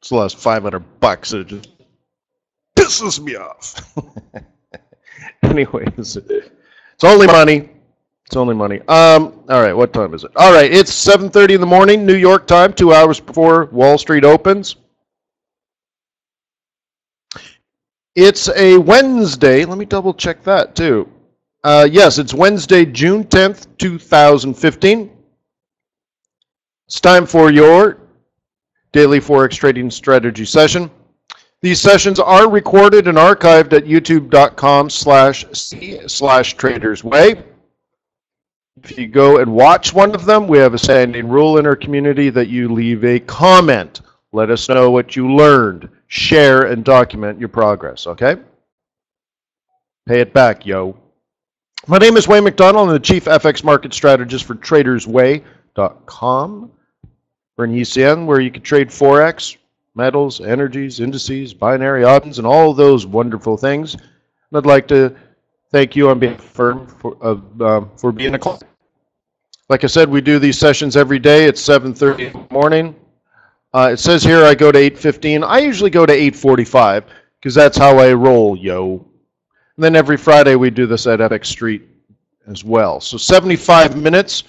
It's the last $500. It just pisses me off. Anyways, it's only money. It's only money. All right, what time is it? All right, it's 7:30 in the morning, New York time, 2 hours before Wall Street opens. It's a Wednesday. Let me double check that too. Yes, it's Wednesday, June 10th, 2015. It's time for your daily Forex trading strategy session. These sessions are recorded and archived at youtube.com/c/TradersWay. If you go and watch one of them, we have a standing rule in our community that you leave a comment. Let us know what you learned. Share and document your progress, okay? Pay it back, yo. My name is Wayne McDonell. I'm the Chief FX Market Strategist for TradersWay.com. We're an ECN where you can trade Forex, metals, energies, indices, binary options, and all those wonderful things. And I'd like to thank you on behalf of the firm for being a client. Like I said, we do these sessions every day at 7:30 in the morning. It says here I go to 8:15. I usually go to 8:45 because that's how I roll, yo. And then every Friday we do this at FX Street as well. So 75 minutes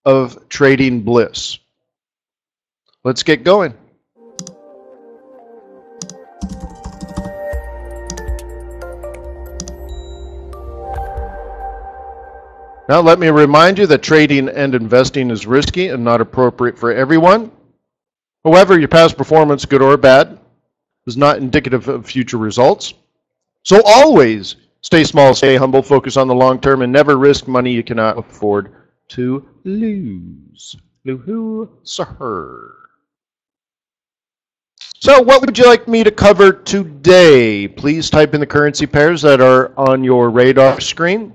of trading bliss. Let's get going. Now let me remind you that trading and investing is risky and not appropriate for everyone. However, your past performance, good or bad, is not indicative of future results. So always stay small, stay humble, focus on the long term, and never risk money you cannot afford to lose. Sir. So what would you like me to cover today? Please type in the currency pairs that are on your radar screen.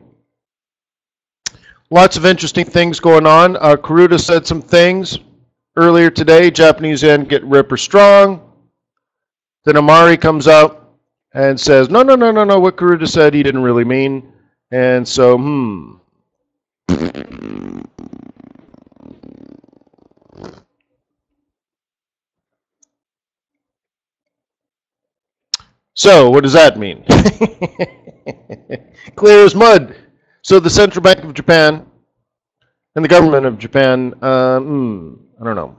Lots of interesting things going on. Karuta said some things earlier today. Japanese yen get ripper strong. Then Amari comes out and says, no, what Karuta said he didn't really mean. And so, So, what does that mean? Clear as mud. So the Central Bank of Japan and the government of Japan, I don't know.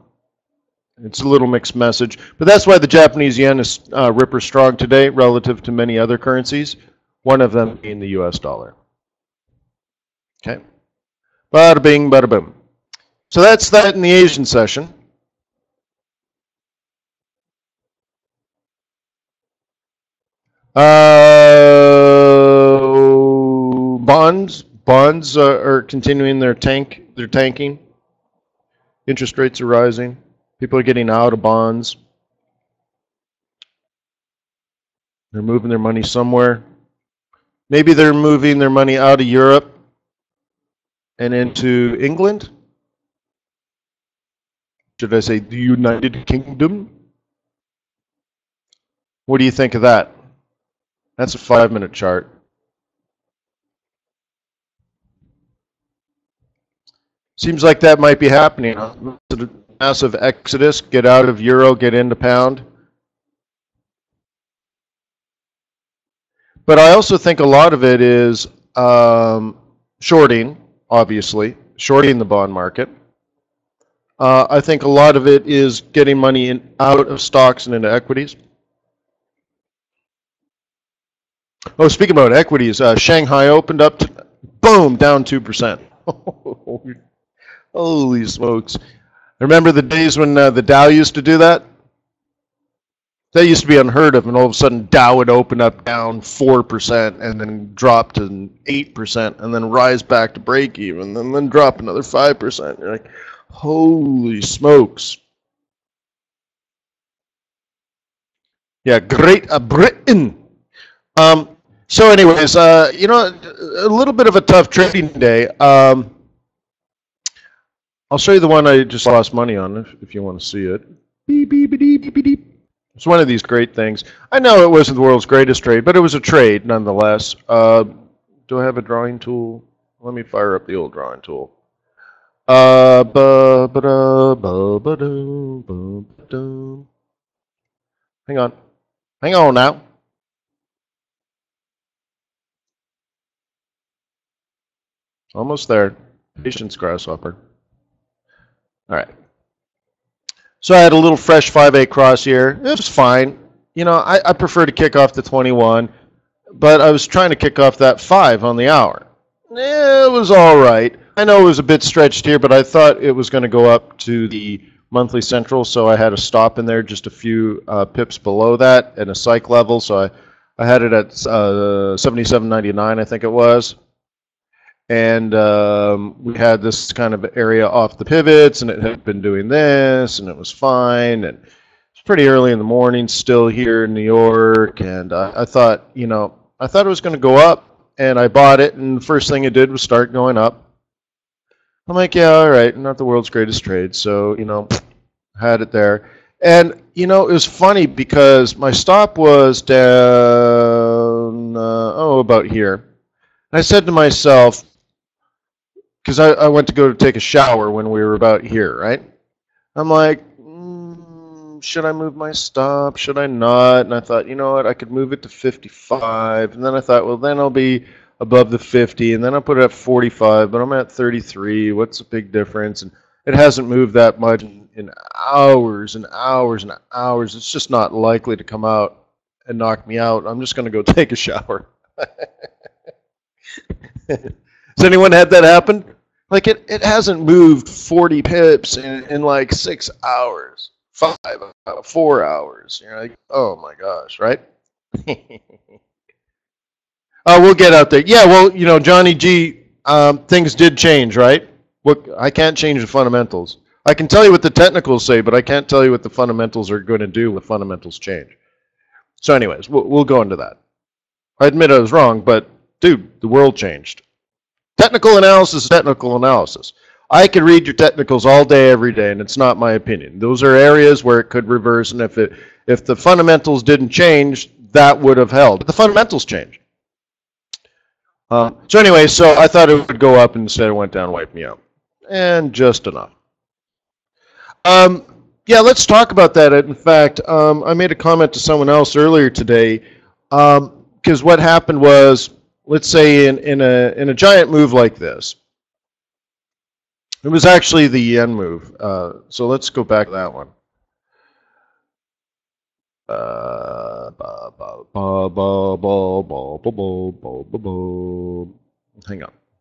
It's a little mixed message. But that's why the Japanese yen is ripper strong today relative to many other currencies, one of them being the US dollar. Okay. Bada bing, bada boom. So that's that in the Asian session. Bonds are continuing their tanking. Interest rates are rising. People are getting out of bonds. They're moving their money somewhere. Maybe they're moving their money out of Europe and into England. Should I say the United Kingdom? What do you think of that? That's a 5-minute chart. Seems like that might be happening. Massive exodus, get out of euro, get into pound. But I also think a lot of it is shorting, obviously, shorting the bond market. I think a lot of it is getting money out of stocks and into equities. Oh, speaking about equities, Shanghai opened up, boom, down 2%. Holy smokes. Remember the days when the Dow used to do that? That used to be unheard of, and all of a sudden Dow would open up down 4% and then drop to 8% and then rise back to break even and then drop another 5%. You're like, holy smokes. Yeah, Great Britain. So anyways, you know, a little bit of a tough trading day. I'll show you the one I just lost money on if you want to see it. Beep, beep, beep, beep, beep. It's one of these great things. I know it wasn't the world's greatest trade, but it was a trade nonetheless. Do I have a drawing tool? Let me fire up the old drawing tool. Hang on. Hang on now. Almost there. Patience, grasshopper. All right. So I had a little fresh 5A cross here. It was fine. You know, I prefer to kick off the 21, but I was trying to kick off that 5 on the hour. It was all right. I know it was a bit stretched here, but I thought it was going to go up to the monthly central, so I had a stop in there just a few pips below that and a psych level. So I had it at 77.99, I think it was. And we had this kind of area off the pivots, and it had been doing this, and it was fine. And it's pretty early in the morning still here in New York, and I thought, you know, I thought it was going to go up, and I bought it, and the first thing it did was start going up. I'm like, yeah, all right, not the world's greatest trade, so, you know, had it there. And, you know, it was funny because my stop was down, about here. And I said to myself, because I went to go take a shower when we were about here, right? I'm like, should I move my stop? Should I not? And I thought, you know what, I could move it to 55. And then I thought, well, then I'll be above the 50. And then I'll put it at 45, but I'm at 33. What's the big difference? And it hasn't moved that much in hours and hours and hours. It's just not likely to come out and knock me out. I'm just going to go take a shower. Has anyone had that happen? Like it hasn't moved 40 pips in like 6 hours, 4 hours. You're like, oh my gosh, right? We'll get out there. Yeah, well, you know, Johnny G, things did change, right? Look, I can't change the fundamentals. I can tell you what the technicals say, but I can't tell you what the fundamentals are going to do when fundamentals change. So anyways, we'll go into that. I admit I was wrong, but dude, the world changed. Technical analysis is technical analysis. I could read your technicals all day, every day, and it's not my opinion. Those are areas where it could reverse, and if the fundamentals didn't change, that would have held. But the fundamentals changed. So anyway, so I thought it would go up, and instead it went down and wiped me out. And just enough. Yeah, let's talk about that. In fact, I made a comment to someone else earlier today, because what happened was, let's say in a giant move like this, it was actually the yen move. So let's go back to that one.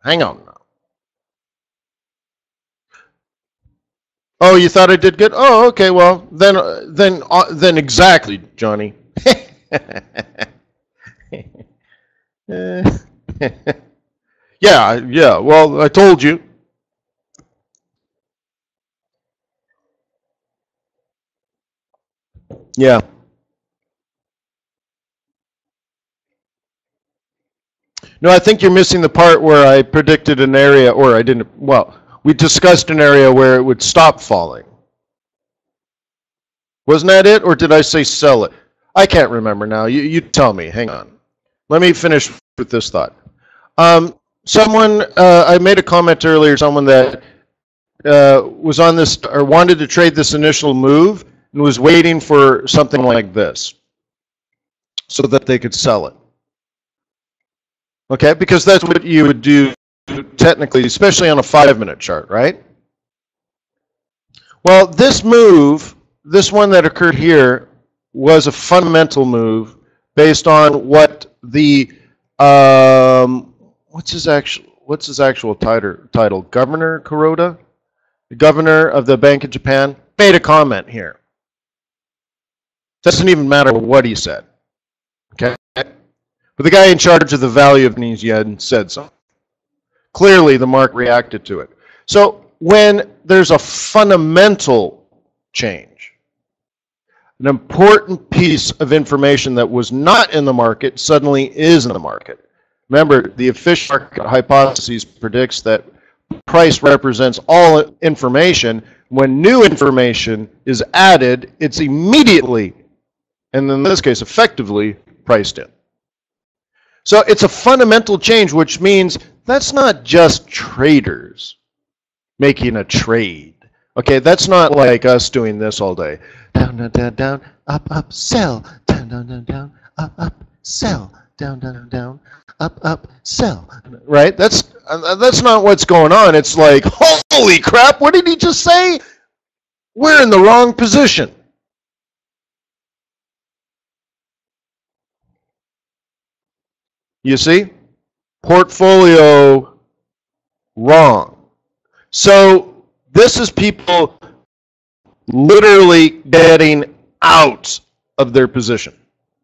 Hang on now. Oh, you thought I did good? Oh, okay. Well, then exactly, Johnny. Yeah. Well, I told you. Yeah. No, I think you're missing the part where I predicted an area, or I didn't. Well, we discussed an area where it would stop falling. Wasn't that it, or did I say sell it? I can't remember now. You tell me. Hang on. Let me finish with this thought. Someone, I made a comment earlier, someone that was on this, or wanted to trade this initial move, and was waiting for something like this, so that they could sell it. Okay, because that's what you would do technically, especially on a 5-minute chart, right? Well, this move, this one that occurred here, was a fundamental move based on what the what's his actual title? Governor Kuroda, the governor of the Bank of Japan, made a comment here. Doesn't even matter what he said. Okay, but the guy in charge of the value of Japanese yen said so. Clearly, the market reacted to it. So when there's a fundamental change, an important piece of information that was not in the market suddenly is in the market. Remember, the official market hypothesis predicts that price represents all information. When new information is added, it's immediately, and in this case, effectively, priced in. So it's a fundamental change, which means that's not just traders making a trade. Okay, that's not like us doing this all day. down, down, down, down, up, sell, down, down, down, down, up, sell, down, down, down, down, up, sell. Right? That's not what's going on. It's like, holy crap, what did he just say? We're in the wrong position. You see? Portfolio wrong. So this is people literally getting out of their position.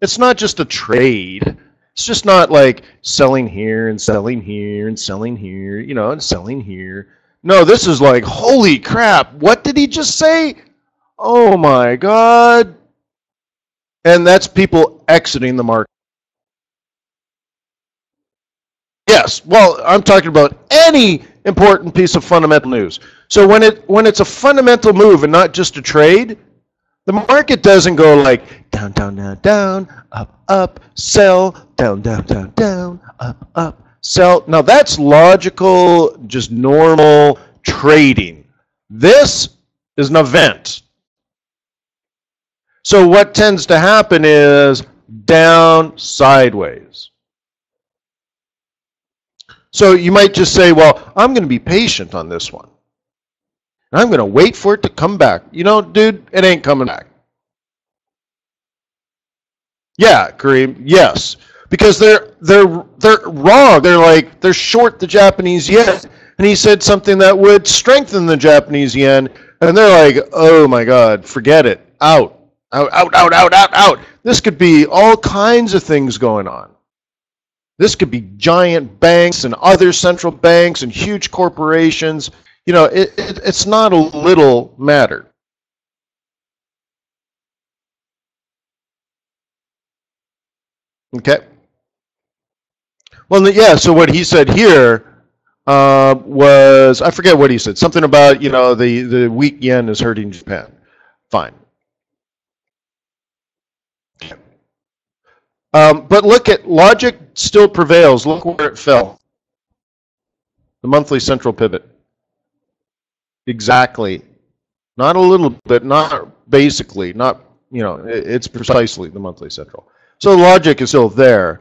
It's not just a trade. It's just not like selling here and selling here and selling here, you know, and selling here. No, this is like, holy crap, what did he just say? Oh my God. And that's people exiting the market. Yes, well, I'm talking about any important piece of fundamental news. So when it's a fundamental move and not just a trade, the market doesn't go like down, down, down, down, up, sell, down, down, down, down, up, sell. Now that's logical, just normal trading. This is an event. So what tends to happen is down, sideways. So you might just say, well, I'm going to be patient on this one. And I'm going to wait for it to come back. You know, dude, it ain't coming back. Yeah, Kareem, yes. Because they're wrong. They're short the Japanese yen. And he said something that would strengthen the Japanese yen. And they're like, oh my God, forget it. Out. Out. This could be all kinds of things going on. This could be giant banks and other central banks and huge corporations. You know, it's not a little matter. Okay. Well, yeah, so what he said here was, I forget what he said, something about, you know, the weak yen is hurting Japan. Fine. Okay. But look at, logic still prevails. Look where it fell. The monthly central pivot. Exactly. Not a little bit, not basically, not, you know, it's precisely the monthly central. So the logic is still there,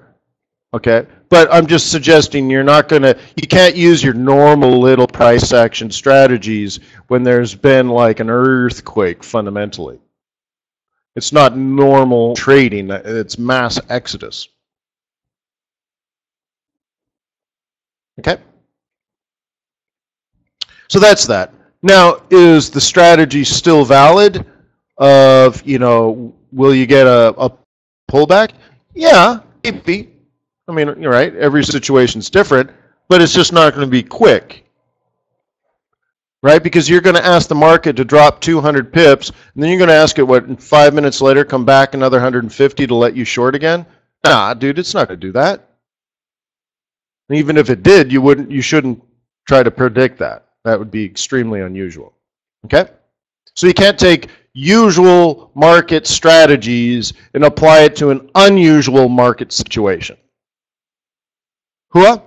okay? But I'm just suggesting you're not going to, you can't use your normal little price action strategies when there's been like an earthquake fundamentally. It's not normal trading, it's mass exodus. Okay? So that's that. Now, is the strategy still valid of, you know, will you get a pullback? Yeah, maybe. I mean, you're right, every situation's different, but it's just not going to be quick. Right? Because you're going to ask the market to drop 200 pips, and then you're going to ask it, what, 5 minutes later, come back another 150 to let you short again? Nah, dude, it's not going to do that. And even if it did, you shouldn't try to predict that. That would be extremely unusual. Okay? So you can't take usual market strategies and apply it to an unusual market situation. Hooah?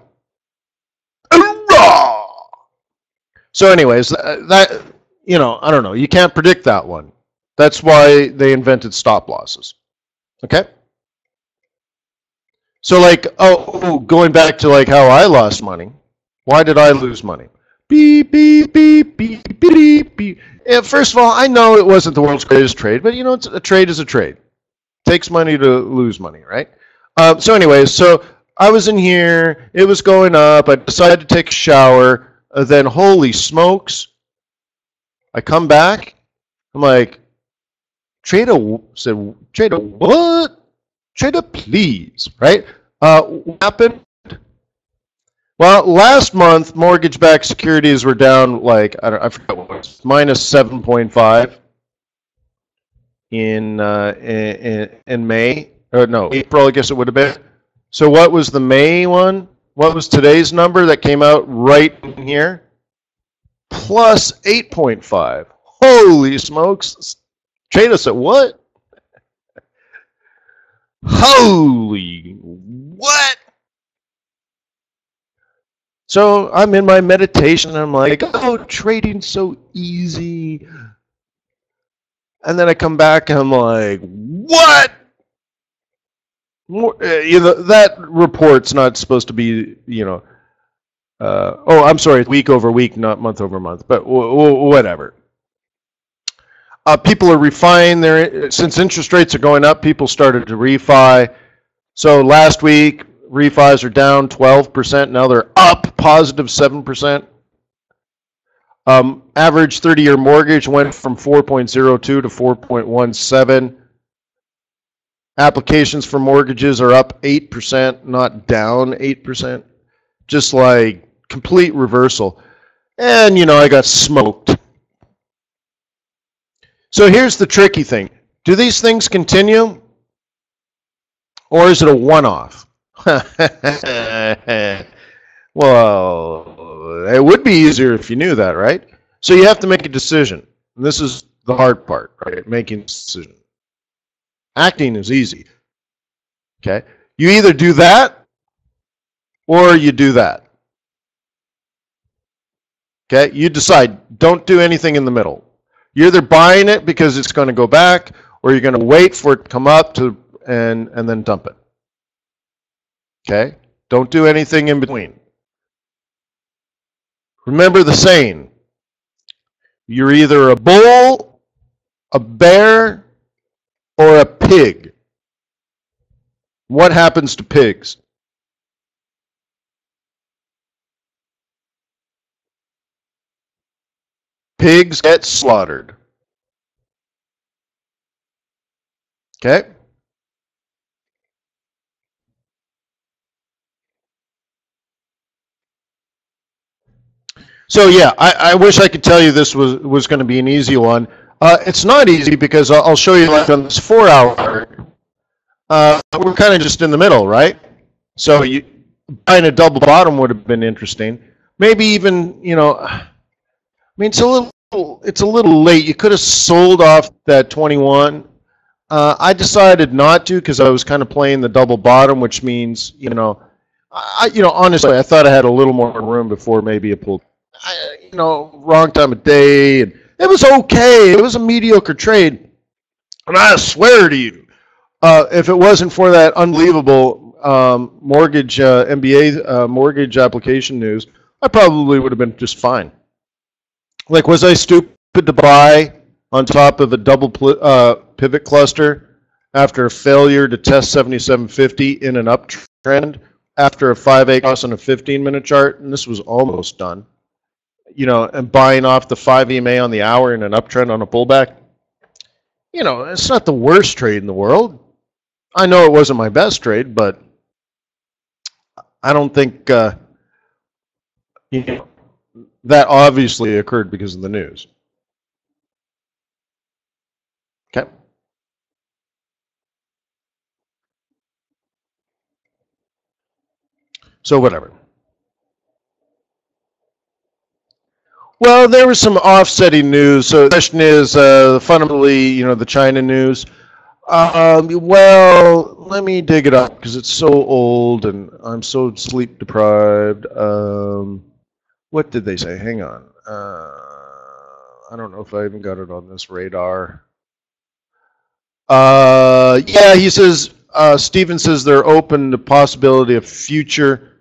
So anyways, that, you know, I don't know. You can't predict that one. That's why they invented stop losses. Okay? So like, going back to like how I lost money. Why did I lose money? Beep, beep, beep, beep, beep, beep. Yeah, first of all, I know it wasn't the world's greatest trade, but you know, a trade is a trade. It takes money to lose money, right? So anyways, so I was in here, it was going up, I decided to take a shower, then holy smokes, I come back, I'm like, trader what? Trader, please, right? What happened? Well, last month, mortgage-backed securities were down like, I forgot what it was, minus 7.5 in May, or no, April, I guess it would have been. So what was the May one? What was today's number that came out right in here? Plus 8.5. Holy smokes. Trade us at what? Holy what? So I'm in my meditation and I'm like, oh, trading's so easy. And then I come back and I'm like, what? That report's not supposed to be, oh, I'm sorry, week over week, not month over month, but whatever. People are refining since interest rates are going up, people started to refi. So last week, refis are down 12%. Now they're up positive 7%. Average 30-year mortgage went from 4.02 to 4.17. Applications for mortgages are up 8%, not down 8%. Just like complete reversal. And, I got smoked. So here's the tricky thing. Do these things continue? Or is it a one-off? Well, it would be easier if you knew that, right? So you have to make a decision. And this is the hard part, right? Making a decision. Acting is easy. Okay? You either do that or you do that. Okay? You decide. Don't do anything in the middle. You're either buying it because it's going to go back, or you're going to wait for it to come up and then dump it. Okay? Don't do anything in between. Remember the saying. You're either a bull, a bear, or a pig. What happens to pigs? Pigs get slaughtered. Okay? So yeah, I wish I could tell you this was going to be an easy one. It's not easy because I'll show you like on this 4 hour. We're kind of just in the middle, right? So buying a double bottom would have been interesting. Maybe even, I mean, it's a little late. You could have sold off that 21. I decided not to because I was kind of playing the double bottom, which means, honestly, I thought I had a little more room before maybe it pulled. Wrong time of day, and it was okay. It was a mediocre trade, and I swear to you, if it wasn't for that unbelievable mortgage MBA mortgage application news, I probably would have been just fine. Like, was I stupid to buy on top of a double pivot cluster after a failure to test 7750 in an uptrend after a 5A cross on a 15-minute chart? And this was almost done. And buying off the 5 EMA on the hour in an uptrend on a pullback. It's not the worst trade in the world. I know it wasn't my best trade, but I don't think that obviously occurred because of the news. Okay. So whatever. Well, there was some offsetting news. So the question is, fundamentally, the China news. Well, let me dig it up because it's so old and I'm so sleep deprived. What did they say? Hang on. I don't know if I even got it on this radar. Yeah, he says, Stephen says they're open to possibility of future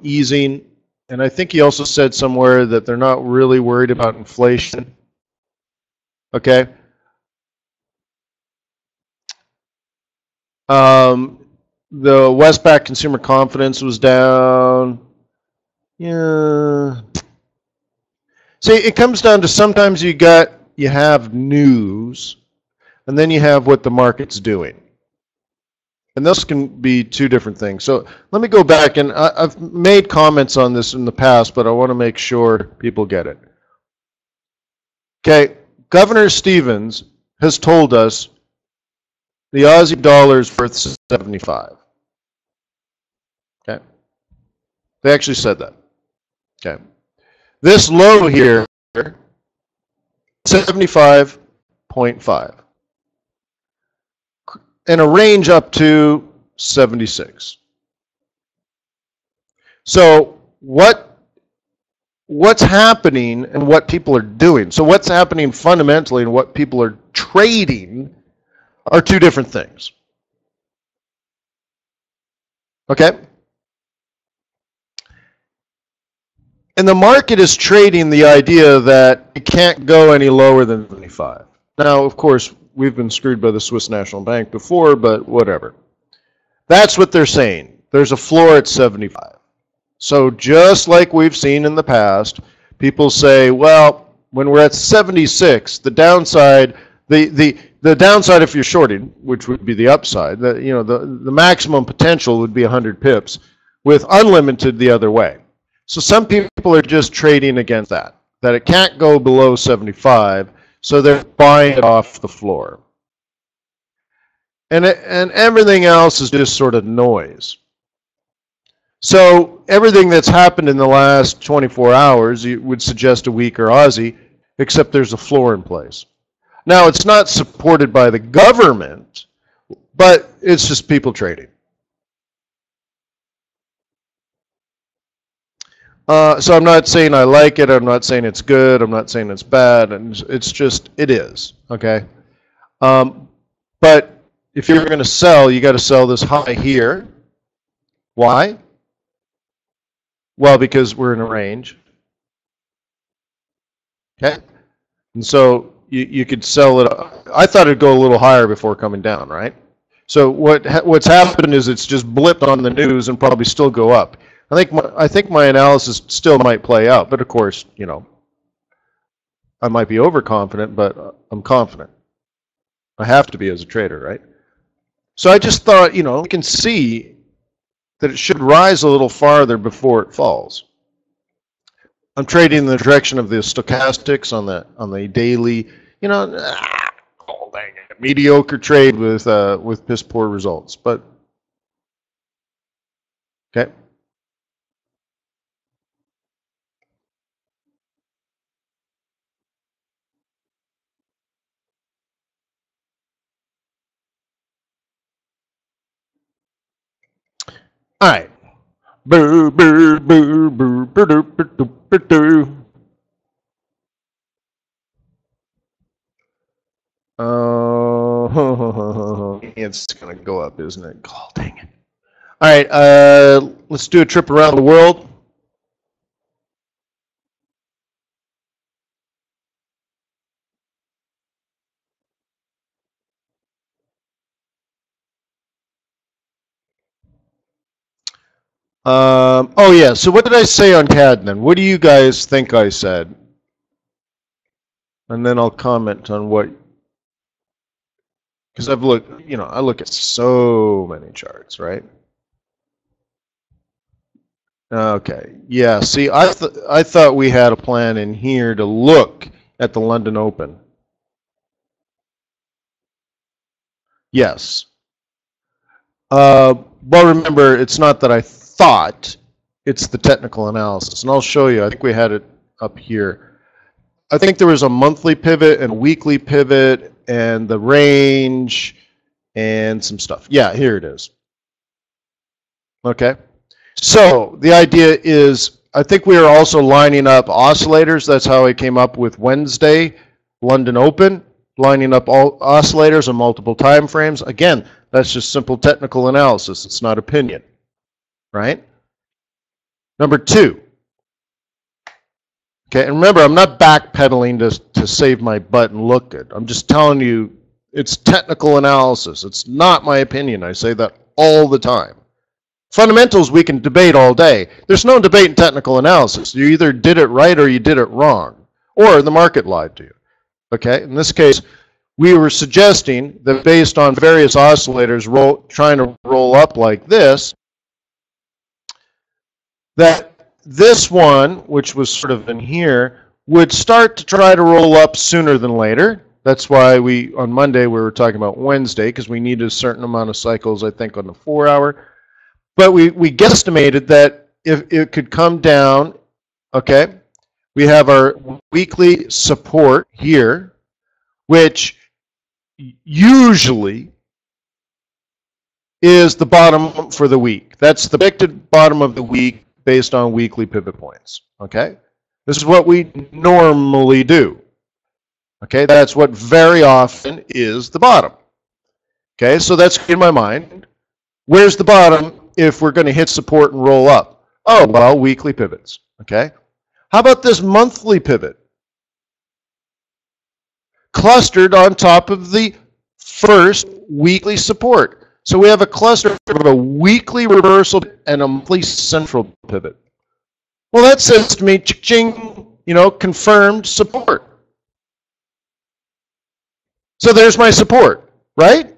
easing. And I think he also said somewhere that they're not really worried about inflation. Okay. The Westpac consumer confidence was down. Yeah. See, it comes down to sometimes you have news, and then you have what the market's doing. And those can be two different things. So let me go back, and I've made comments on this in the past, but I want to make sure people get it. Okay, Governor Stevens has told us the Aussie dollar is worth 75. Okay, they actually said that. Okay, this low here, 75.5. And a range up to 76. So what what's happening and what people are doing. So what's happening fundamentally and what people are trading are two different things. Okay? And the market is trading the idea that it can't go any lower than 75. Now, of course, we've been screwed by the Swiss National Bank before, but whatever. That's what they're saying. There's a floor at 75. So just like we've seen in the past, people say, well, when we're at 76, the downside, the downside if you're shorting, which would be the upside, the maximum potential would be 100 pips, with unlimited the other way. So some people are just trading against that it can't go below 75, so they're buying it off the floor. And everything else is just sort of noise. So everything that's happened in the last 24 hours would suggest a weaker Aussie, except there's a floor in place. Now, it's not supported by the government, but it's just people trading. So I'm not saying I like it. I'm not saying it's good. I'm not saying it's bad. And it's just, it is, okay? But if you're going to sell, you got to sell this high here. Why? Well, because we're in a range. Okay? And so you could sell it. I thought it'd go a little higher before coming down, right? So what's happened is it's just blipped on the news and probably still go up. I think my analysis still might play out, but of course, I might be overconfident, but I'm confident. I have to be as a trader, right? So I just thought, you can see that it should rise a little farther before it falls. I'm trading in the direction of the stochastics on the daily, oh dang it, mediocre trade with piss poor results. But okay. All right. Boo, boo, boo, boo, boo, boo, boo, boo, boo. It's going to go up, isn't it? Oh, dang it. All right, let's do a trip around the world. Oh, yeah, so what did I say on CAD then? What do you guys think I said? And then I'll comment on what, because I look at so many charts, right? Okay, yeah, see, I thought we had a plan in here to look at the London Open. Yes. Well, remember, it's not that I thought, it's the technical analysis. And I'll show you, I think we had it up here. I think there was a monthly pivot and a weekly pivot and the range and some stuff. Yeah, here it is. Okay. So the idea is, I think we are also lining up oscillators. That's how I came up with Wednesday, London Open, lining up all oscillators on multiple time frames. Again, that's just simple technical analysis. It's not opinion, right? Number two. Okay, and remember, I'm not backpedaling to save my butt and look good. I'm just telling you, it's technical analysis. It's not my opinion. I say that all the time. Fundamentals we can debate all day. There's no debate in technical analysis. You either did it right or you did it wrong, or the market lied to you. Okay, in this case, we were suggesting that based on various oscillators trying to roll up like this, that this one, which was sort of in here, would start to try to roll up sooner than later. That's why on Monday, we were talking about Wednesday, because we needed a certain amount of cycles, I think, on the 4-hour. But we guesstimated that if it could come down, okay, we have our weekly support here, which usually is the bottom for the week. That's the predicted bottom of the week based on weekly pivot points, okay? This is what we normally do. Okay, that's what very often is the bottom. Okay, so that's in my mind. Where's the bottom if we're going to hit support and roll up? Oh, well, weekly pivots. Okay, how about this monthly pivot? Clustered on top of the first weekly support. So we have a cluster of a weekly reversal and a monthly central pivot. Well, that says to me, ching, confirmed support. So there's my support, right?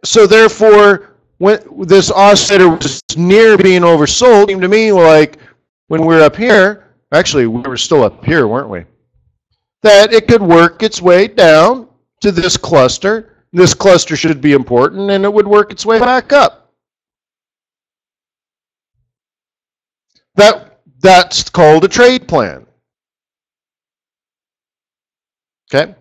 So therefore, when this oscillator was near being oversold, it seemed to me like when we were up here, actually we were still up here, weren't we? That it could work its way down to this cluster. This cluster should be important, and it would work its way back up. That's called a trade plan. Okay?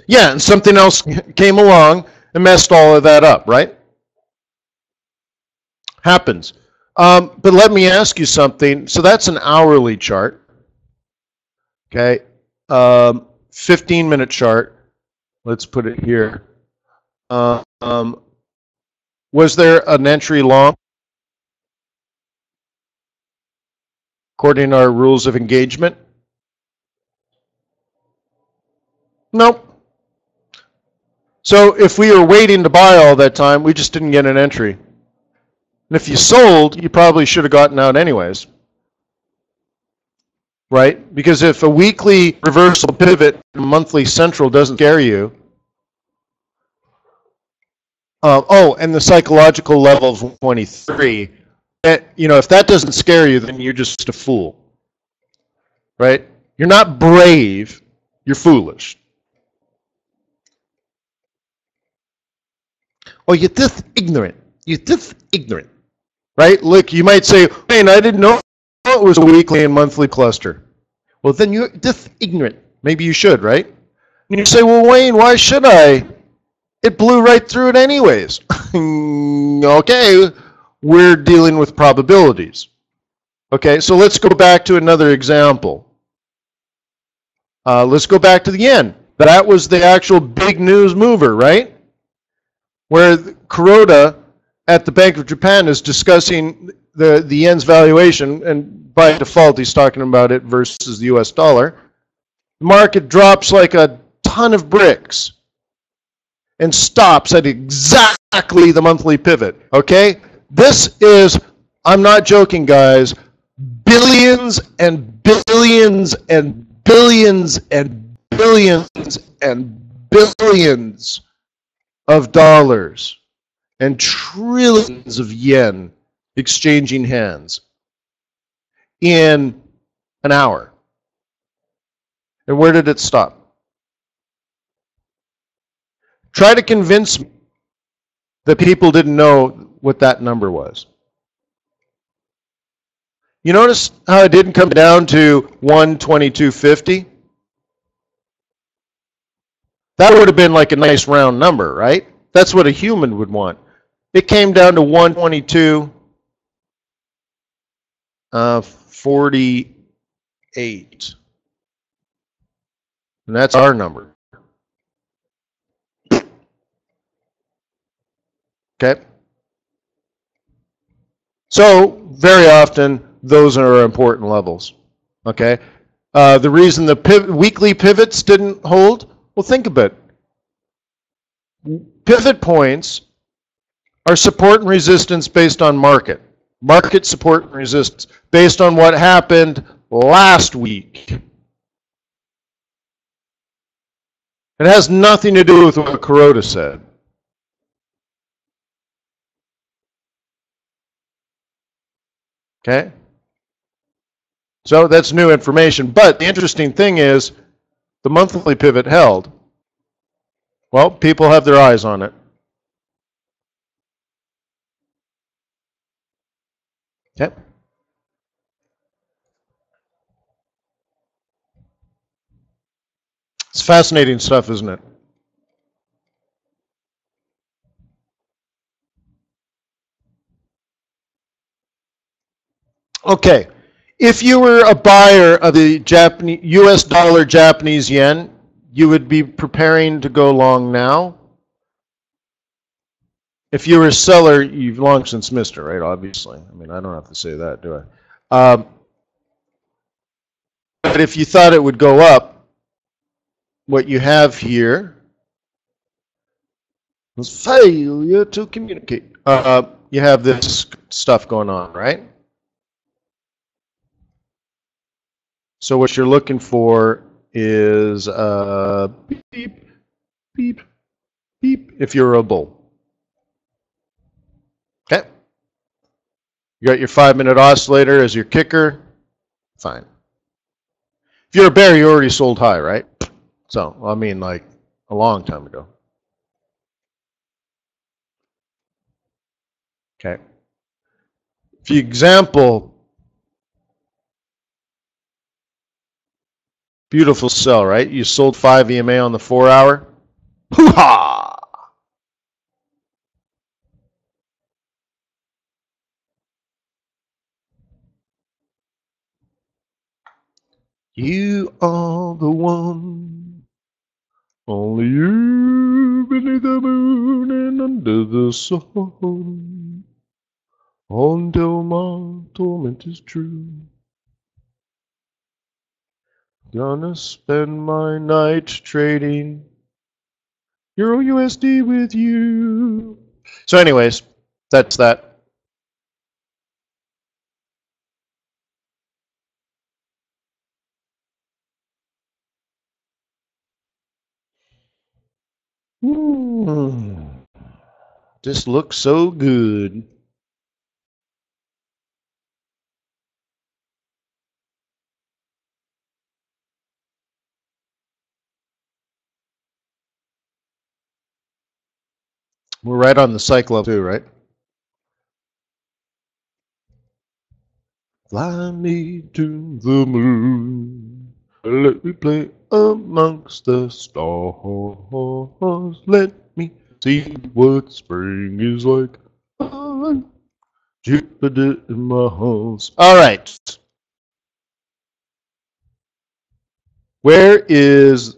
Yeah, and something else came along and messed all of that up, right? Happens. But let me ask you something. So that's an hourly chart. Okay. 15-minute chart. Let's put it here. Was there an entry long? According to our rules of engagement? Nope. So if we were waiting to buy all that time, we just didn't get an entry. And if you sold, you probably should have gotten out anyways. Right? Because if a weekly reversal pivot, monthly central doesn't scare you, and the psychological level of 23, if that doesn't scare you, then you're just a fool. Right? You're not brave, you're foolish. Oh, you're just ignorant. You're just ignorant. Right? Look, you might say, Wayne, I didn't know it was a weekly and monthly cluster. Well, then you're just ignorant. Maybe you should, right? And you say, well, Wayne, why should I? It blew right through it anyways. Okay, we're dealing with probabilities. Okay, so let's go back to another example. Let's go back to the yen. That was the actual big news mover, right? Where Kuroda at the Bank of Japan is discussing the yen's valuation, and by default he's talking about it versus the US dollar. The market drops like a ton of bricks and stops at exactly the monthly pivot, okay? This is, I'm not joking, guys, billions and billions and billions and billions and billions of dollars and trillions of yen exchanging hands in an hour. And where did it stop? Try to convince me that people didn't know what that number was. You notice how it didn't come down to 122.50? That would have been like a nice round number, right? That's what a human would want. It came down to 122.48. And that's our number. Okay? So, very often, those are important levels. Okay? The reason the weekly pivots didn't hold, well, think about it. Pivot points are support and resistance based on market. Market support and resistance based on what happened last week. It has nothing to do with what Kuroda said. Okay? So that's new information. But the interesting thing is, the monthly pivot held. Well, people have their eyes on it. Okay? It's fascinating stuff, isn't it? Okay. If you were a buyer of the Japanese US dollar Japanese yen, you would be preparing to go long now. If you were a seller, you've long since missed it, right? Obviously. I mean, I don't have to say that, do I? But if you thought it would go up, what you have here is failure to communicate. You have this stuff going on, right? So what you're looking for is beep, beep, beep, if you're a bull. Okay? You got your 5-minute oscillator as your kicker. Fine. If you're a bear, you already sold high, right? So, I mean, like a long time ago. Okay. For example, beautiful sell, right? You sold 5 EMA on the 4-hour. Hoo-ha! You are the one, only you beneath the moon and under the sun, until my torment is true. Gonna spend my night trading Euro USD with you. So anyways, that's that. This looks so good. We're right on the cycle too, right? Fly me to the moon. Let me play amongst the stars. Let me see what spring is like. Jupiter in my house. All right. Where is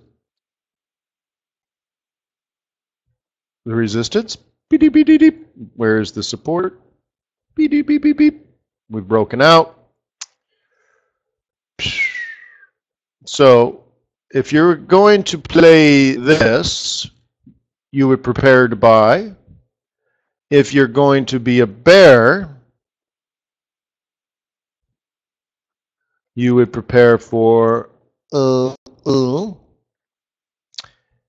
the resistance? Beep, beep, beep, beep. Where is the support? Beep, beep, beep, beep, beep. We've broken out. So if you're going to play this, you would prepare to buy. If you're going to be a bear, you would prepare for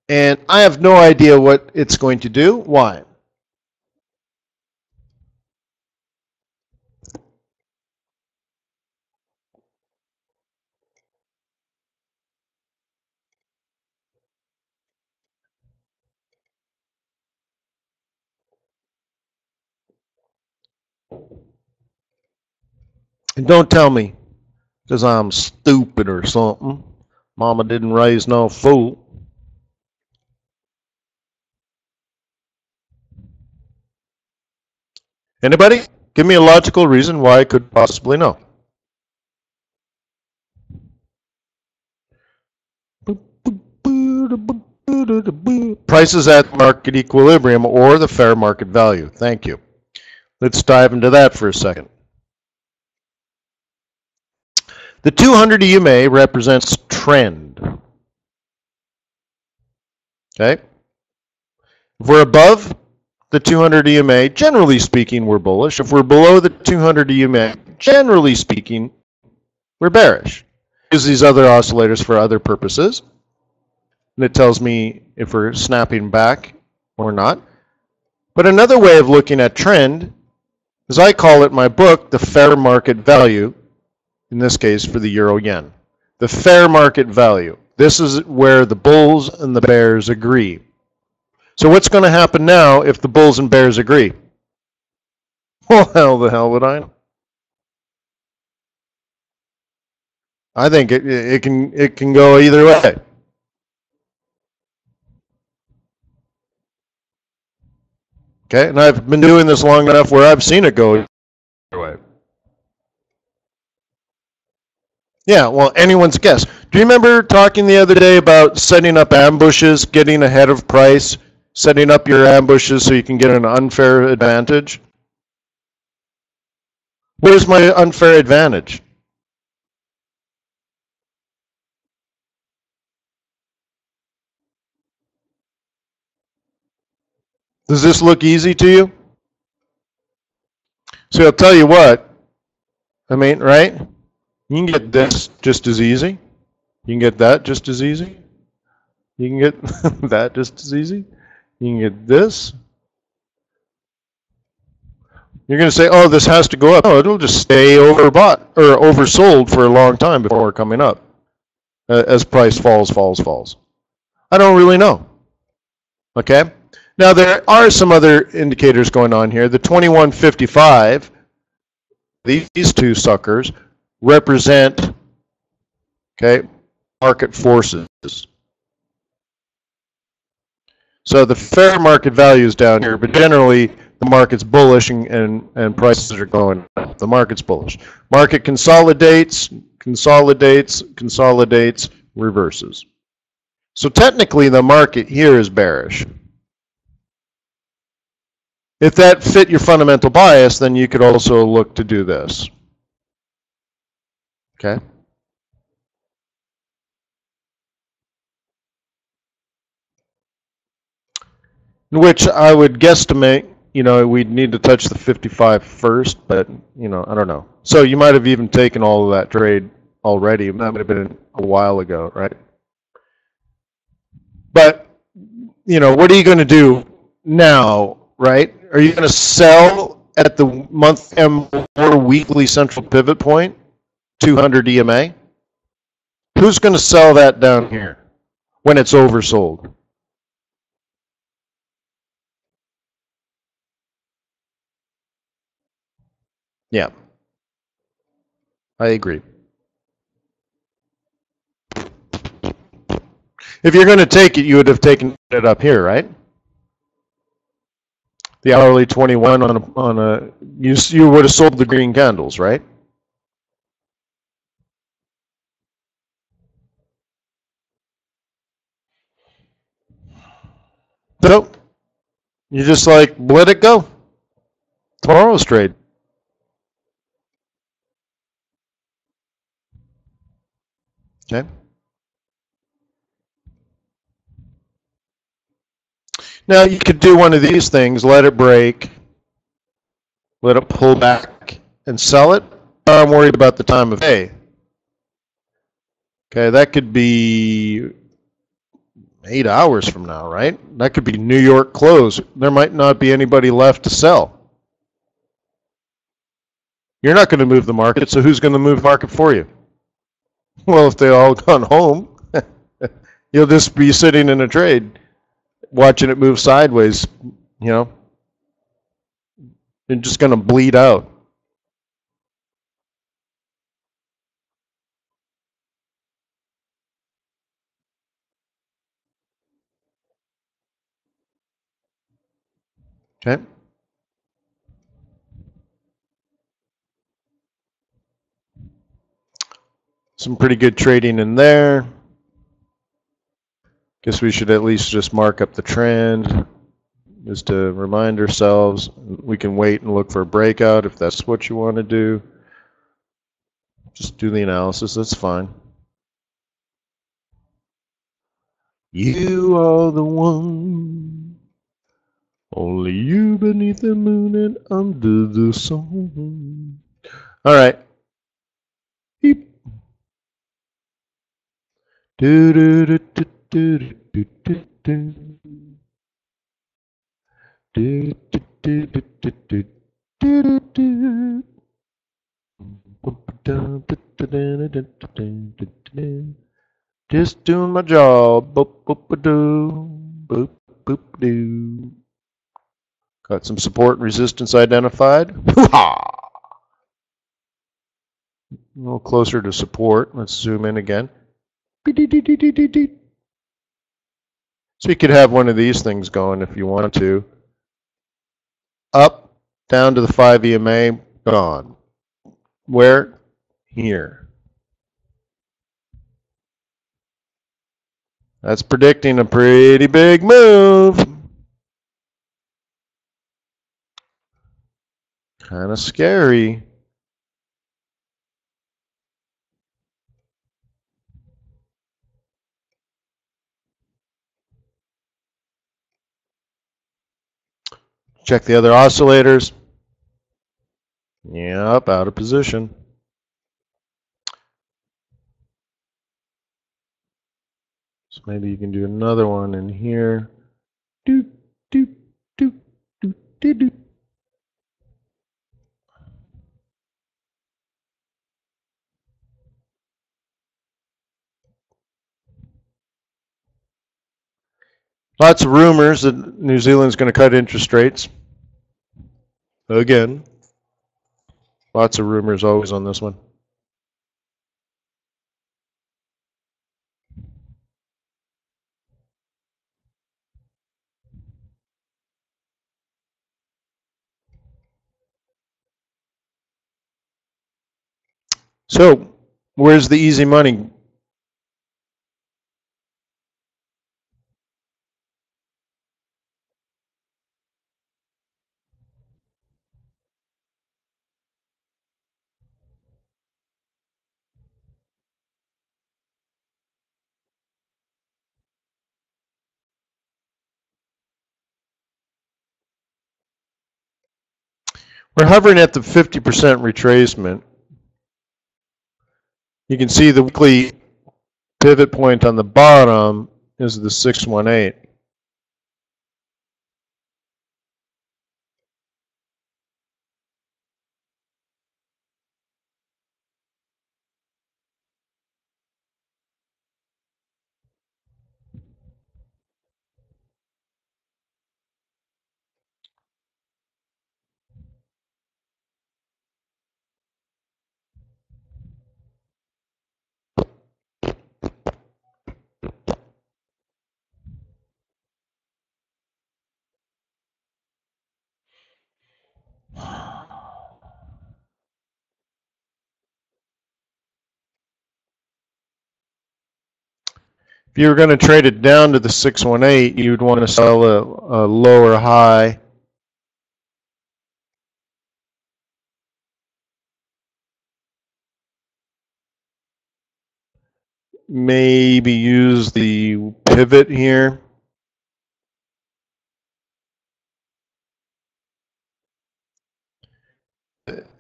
and I have no idea what it's going to do. Why? And don't tell me because I'm stupid or something. Mama didn't raise no fool. Anybody? Give me a logical reason why I could possibly know. Prices at market equilibrium or the fair market value. Thank you. Let's dive into that for a second. The 200 EMA represents trend. Okay? If we're above the 200 EMA, generally speaking, we're bullish. If we're below the 200 EMA, generally speaking, we're bearish. Use these other oscillators for other purposes. And it tells me if we're snapping back or not. But another way of looking at trend is I call it in my book the fair market value, in this case for the euro yen. The fair market value. This is where the bulls and the bears agree. So what's going to happen now if the bulls and bears agree? Well, how the hell would I know? I think it can go either way. Okay, and I've been doing this long enough where I've seen it go either way. Yeah, well, anyone's guess. Do you remember talking the other day about setting up ambushes, getting ahead of price, setting up your ambushes so you can get an unfair advantage? Where's my unfair advantage? Does this look easy to you? So I'll tell you what, I mean, right? You can get this just as easy. You can get that just as easy. You can get that just as easy. You can get this. You're going to say, oh, this has to go up. No, it'll just stay overbought or oversold for a long time before coming up as price falls. I don't really know. Okay? Now, there are some other indicators going on here. The 2155, these two suckers, represent, okay, market forces. So the fair market value is down here, but generally the market's bullish and prices are going up. The market's bullish. Market consolidates, reverses. So technically the market here is bearish. If that fit your fundamental bias, then you could also look to do this. Okay? In which I would guesstimate, we'd need to touch the 55 first, but, I don't know. So you might have even taken all of that trade already. That might have been a while ago, right? But, what are you going to do now, right? Are you going to sell at the month or weekly central pivot point, 200 EMA? Who's going to sell that down here when it's oversold? Yeah, I agree. If you're going to take it, you would have taken it up here, right? The hourly 21 on a you would have sold the green candles, right? So you just like let it go. Tomorrow's trade. Okay. Now you could do one of these things, let it break, let it pull back, and sell it. I'm worried about the time of day. Okay, that could be 8 hours from now, right? That could be New York close. There might not be anybody left to sell. You're not going to move the market, so who's going to move the market for you? Well, if they all gone home, you'll just be sitting in a trade, watching it move sideways, and just going to bleed out. Okay. Some pretty good trading in there. Guess we should at least just mark up the trend just to remind ourselves. We can wait and look for a breakout if that's what you want to do. Just do the analysis, that's fine. You are the one, only you beneath the moon and under the sun. All right. Beep. Do do do do do do do do. Do do do do do do do do. Just doing my job. Boop boop doo. Boop boop doo. Got some support and resistance identified. Hoo-ha! A little closer to support. Let's zoom in again. So you could have one of these things going if you wanted to. up, down to the 5 EMA, gone. Where? Here. That's predicting a pretty big move. Kind of scary. Check the other oscillators. Yep, out of position. So maybe you can do another one in here. Doot, doot, doot, doot, doot, doot. Lots of rumors that New Zealand's going to cut interest rates. Again. Lots of rumors always on this one. So, where's the easy money? We're hovering at the 50% retracement. You can see the weekly pivot point on the bottom is the 618. If you were going to trade it down to the 618, you'd want to sell a lower high. Maybe use the pivot here.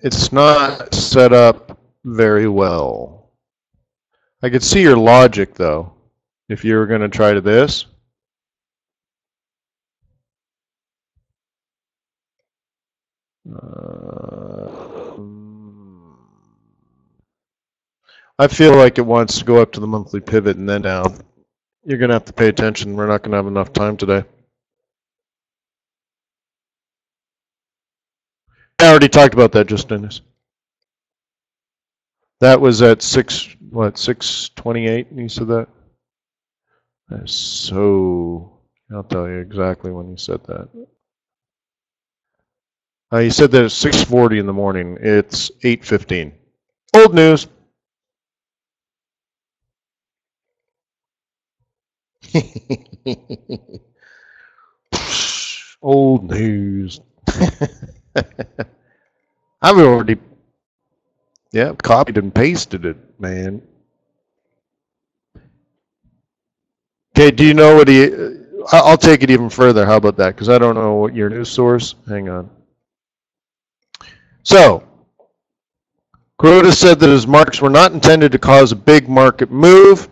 It's not set up very well. I could see your logic though. If you were going to try to this. I feel like it wants to go up to the monthly pivot and then down. You're going to have to pay attention. We're not going to have enough time today. I already talked about that just in this. That was at 628, you said that? That's so, I'll tell you exactly when you said that. You said that at 6:40 in the morning. It's 8:15. Old news. Old news. I've already, copied and pasted it, man. Okay, do you know what I'll take it even further. How about that? Because I don't know what your news source. Hang on. So, Kuroda said that his marks were not intended to cause a big market move.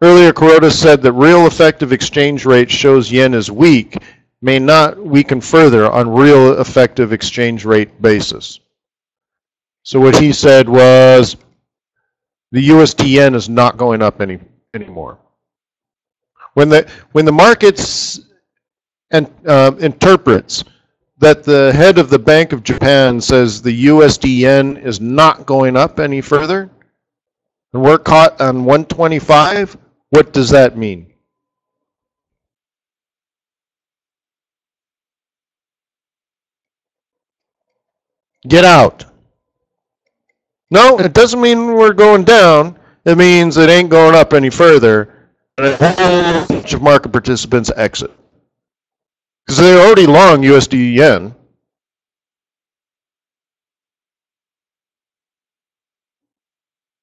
Earlier, Kuroda said that real effective exchange rate shows yen is weak, may not weaken further on real effective exchange rate basis. So what he said was the USD yen is not going up anymore. When the markets interprets that the head of the Bank of Japan says the USD yen is not going up any further, and we're caught on 125, what does that mean? Get out. No, it doesn't mean we're going down. It means it ain't going up any further. And a whole bunch of market participants exit. Because they're already long USD yen.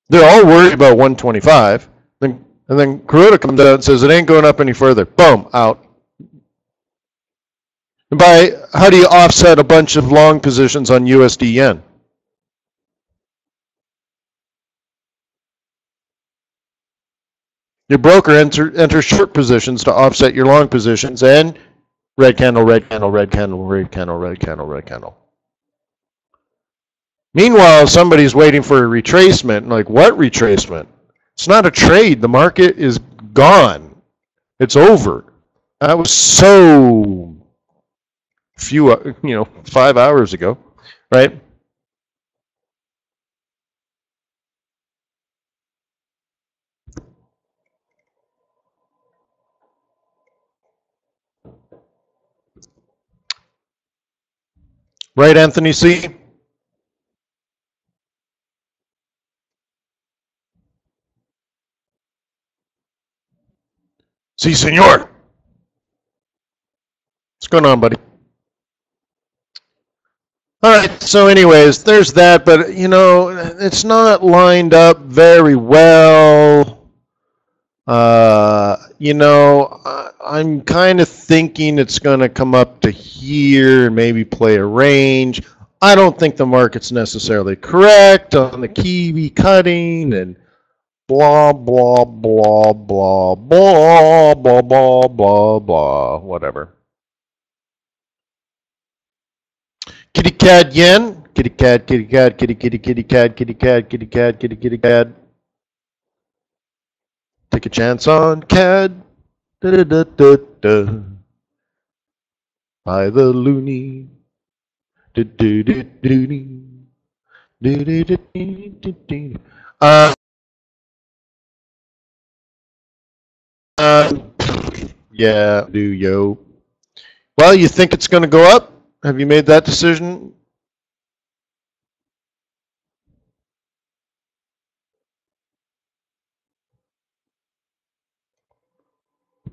They're all worried about 125. And then Kuroda comes out and says it ain't going up any further. Boom, out. And how do you offset a bunch of long positions on USD yen? Your broker enters short positions to offset your long positions, and red candle, red candle, red candle, red candle, red candle, red candle. Meanwhile, somebody's waiting for a retracement. Like, what retracement? It's not a trade. The market is gone. It's over. That was so few, 5 hours ago, right? Right, Anthony C? Si, senor. What's going on, buddy? All right, so anyways, there's that, but, it's not lined up very well. I'm kind of thinking it's going to come up to here and maybe play a range. I don't think the market's necessarily correct on the Kiwi cutting and blah, blah, blah, blah, blah, blah, blah, blah, blah, whatever. Kitty cat yen. Kitty cat, kitty cat, kitty, kitty, kitty cat, kitty cat, kitty cat, kitty, kitty cat. Take a chance on CAD. Da, da, da, da, da. By the loony. Do, do, do, do, do. Do, do, do, do, do, do. Yeah, do yo. Well, you think it's going to go up? Have you made that decision?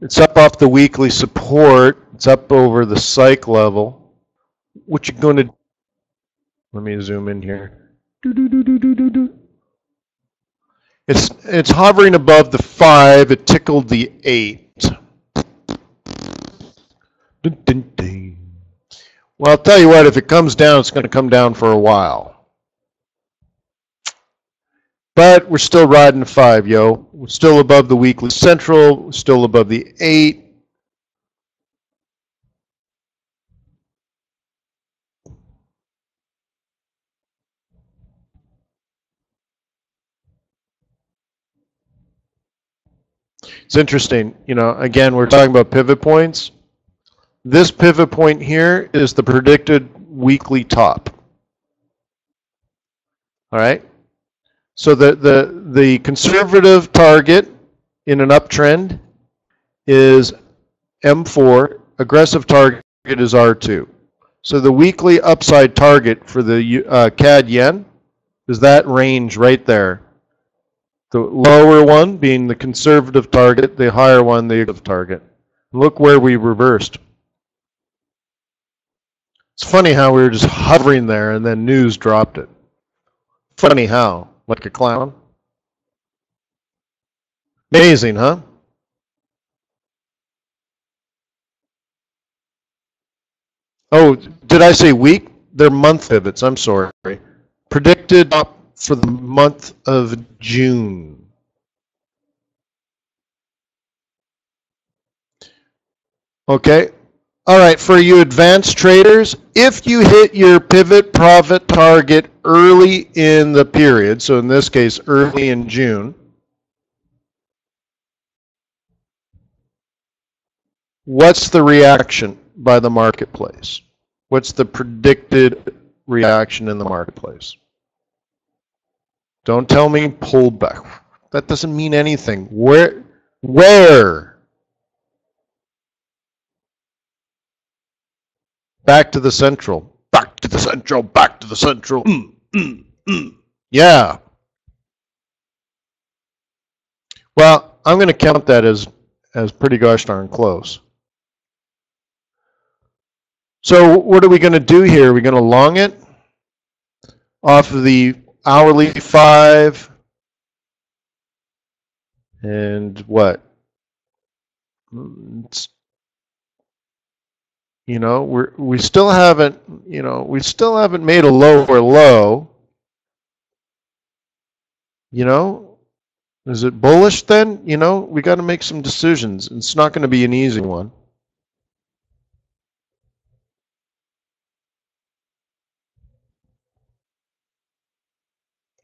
It's up off the weekly support. It's up over the psych level. What you going to... Let me zoom in here. It's hovering above the 5. It tickled the 8. Well, I'll tell you what, if it comes down, it's going to come down for a while. But we're still riding the 5, yo. We're still above the weekly central, still above the 8. It's interesting, again, we're talking about pivot points. This pivot point here is the predicted weekly top. All right? So the conservative target in an uptrend is M4, aggressive target is R2. So the weekly upside target for the CAD yen is that range right there. The lower one being the conservative target, the higher one the aggressive target. Look where we reversed. It's funny how we were just hovering there and then news dropped it. Funny how, like a clown. Amazing, huh? Oh, did I say week? They're month pivots, I'm sorry. Predicted up for the month of June. Okay. All right, for you advanced traders, if you hit your pivot profit target early in the period, so in this case, early in June, what's the reaction by the marketplace? What's the predicted reaction in the marketplace? Don't tell me pullback. That doesn't mean anything. Where? Back to the central. Back to the central, back to the central. Yeah. Well, I'm going to count that as pretty gosh darn close. So what are we going to do here? Are we going to long it off of the hourly 5 and what? It's, we still haven't made a lower low. Is it bullish then? We got to make some decisions. It's not going to be an easy one.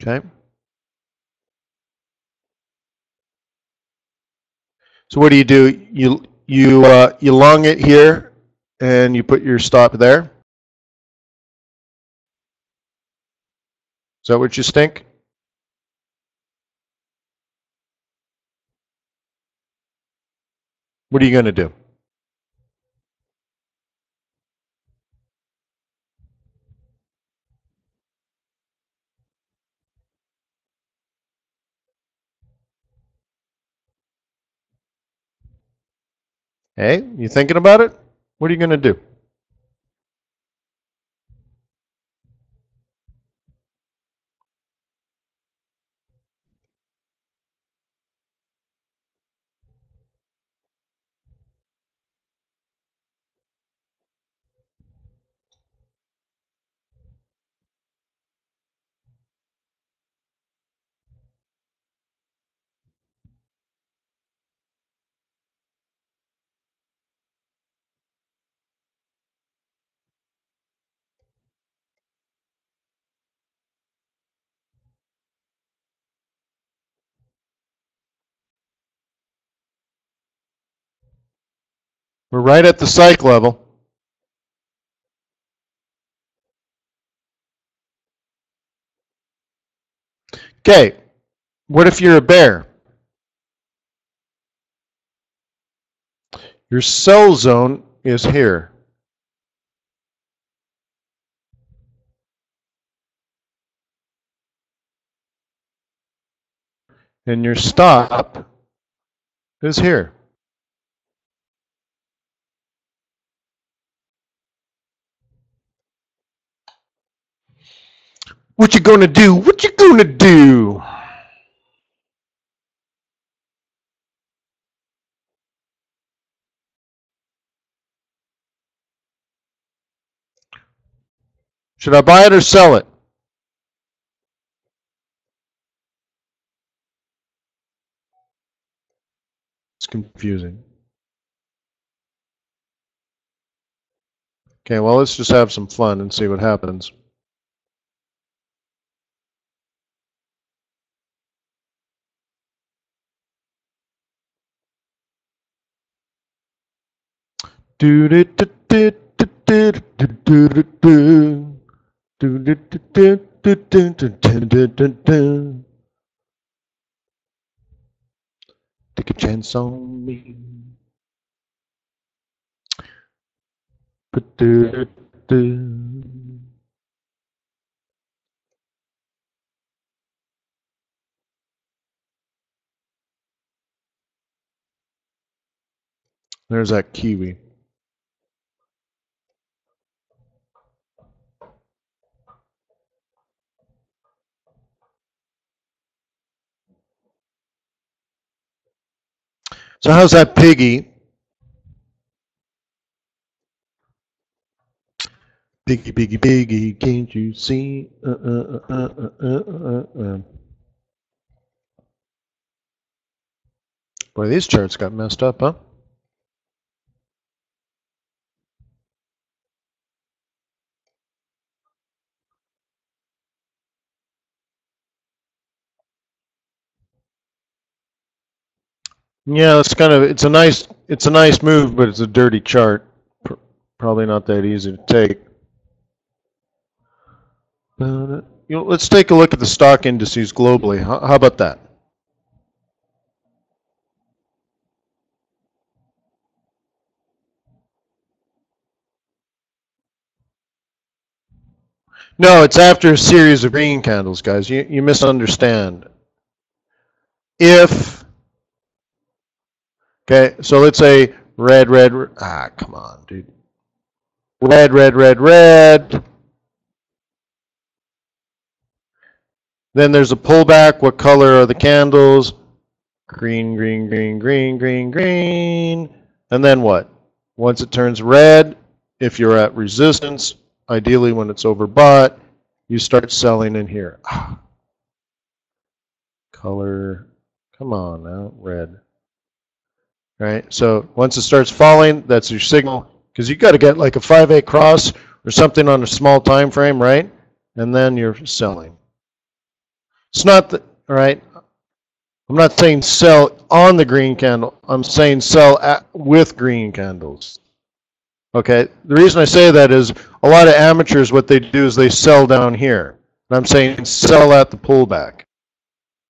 Okay. So what do? You long it here, and you put your stop there. Is that what you think? What are you going to do? Hey, you thinking about it? What are you going to do? We're right at the psych level. Okay, what if you're a bear? Your sell zone is here. And your stop is here. What you gonna do? What you gonna do? Should I buy it or sell it? It's confusing. Okay, well, let's just have some fun and see what happens. Do do do do do do do do do. Do do do do do do do do do do. Take a chance on me. Do do do. There's that kiwi. So how's that piggy? Piggy, piggy, piggy, can't you see? Boy, these charts got messed up, huh? Yeah, it's a nice move, but it's a dirty chart. Probably not that easy to take. Let's take a look at the stock indices globally. How about that? No, it's after a series of green candles, guys. You misunderstand. If, okay, so let's say red, red, come on, dude. Red, red, red, red. Then there's a pullback. What color are the candles? Green, green, green, green, green, green. And then what? Once it turns red, if you're at resistance, ideally when it's overbought, you start selling in here. Color, come on now, red. Right? So once it starts falling, that's your signal. Because you got to get like a 5A cross or something on a small time frame, right? And then you're selling. It's not that, all right? I'm not saying sell on the green candle. I'm saying sell with green candles. Okay? The reason I say that is a lot of amateurs, what they do is they sell down here. And I'm saying sell at the pullback. It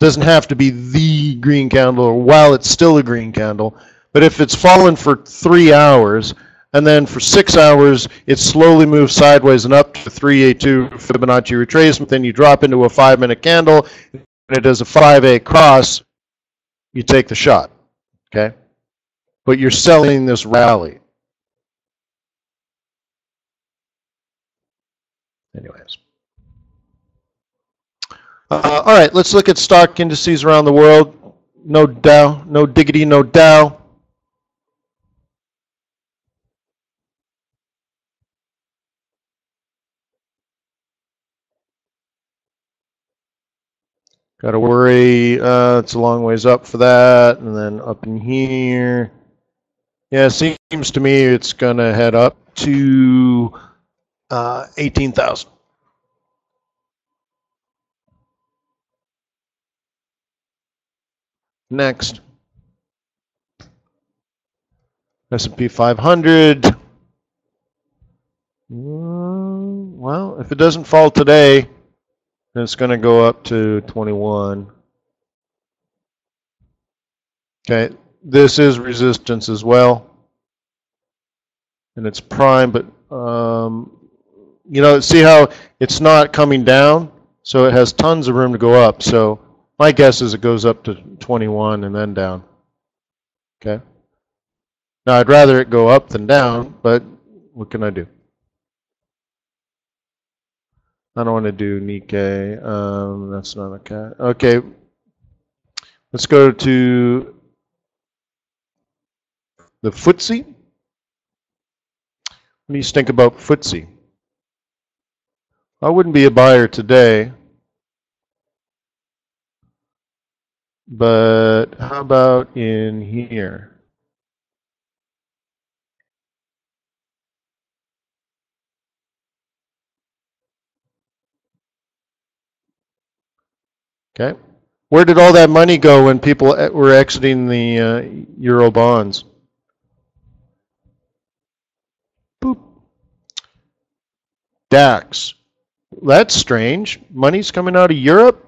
doesn't have to be the green candle or while it's still a green candle. But if it's fallen for 3 hours and then for 6 hours it slowly moves sideways and up to 3A2 Fibonacci retracement, then you drop into a 5-minute candle and it does a 5A cross, you take the shot, okay? But you're selling this rally. Anyways. All right, let's look at stock indices around the world. No Dow, no diggity, no Dow. Got to worry, it's a long ways up for that, and then up in here. Yeah, it seems to me it's going to head up to 18,000. Next. S&P 500. Well, if it doesn't fall today, then it's going to go up to 21. Okay, this is resistance as well. And it's prime, but you know, see how it's not coming down? So it has tons of room to go up. So my guess is it goes up to 21 and then down. Okay. Now I'd rather it go up than down, but what can I do? I don't want to do Nikkei. That's not okay. Okay. Let's go to the FTSE. What do you think about FTSE? I wouldn't be a buyer today, but how about in here? Okay. Where did all that money go when people were exiting the Euro bonds? Boop. DAX. That's strange. Money's coming out of Europe?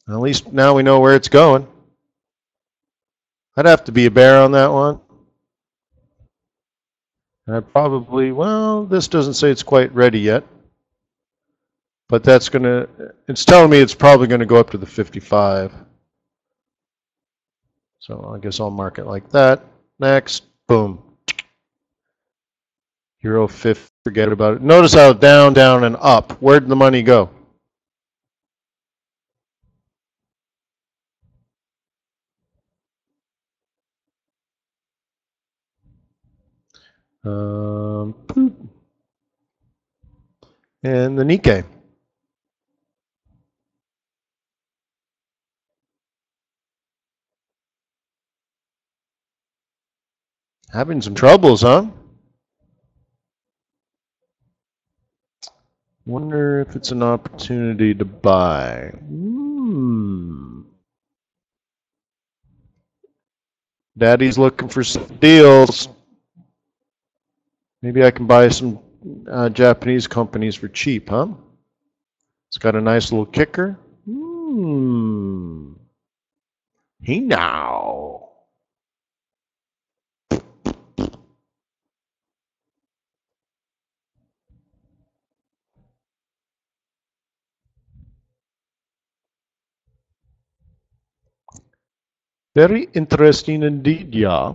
At least now we know where it's going. I'd have to be a bear on that one. I'd probably, well, this doesn't say it's quite ready yet. But that's going to, it's telling me it's probably going to go up to the 55. So I guess I'll mark it like that. Next, boom. Euro 50, forget about it. Notice how down, down, and up. Where did the money go? And the Nikkei. Having some troubles, huh? Wonder if it's an opportunity to buy. Daddy's looking for some deals. Maybe I can buy some Japanese companies for cheap, huh? It's got a nice little kicker. Hey now. Very interesting indeed, yeah.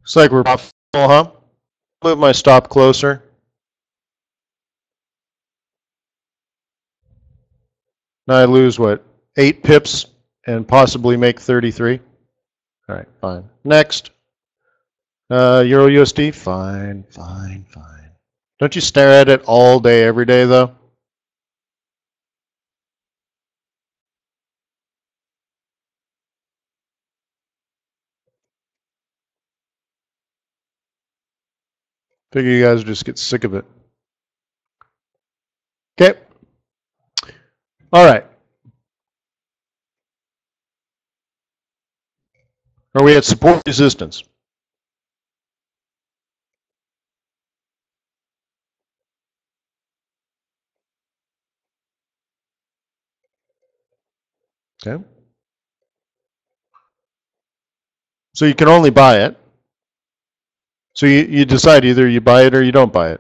Looks like we're profitable, huh? Move my stop closer. Now I lose what? 8 pips and possibly make 33. All right, fine. Next. Euro USD? Fine, fine, fine. Don't you stare at it all day, every day, though? Figure you guys just get sick of it. Okay. All right. Are we at support resistance? Okay. So you can only buy it. So you decide either you buy it or you don't buy it.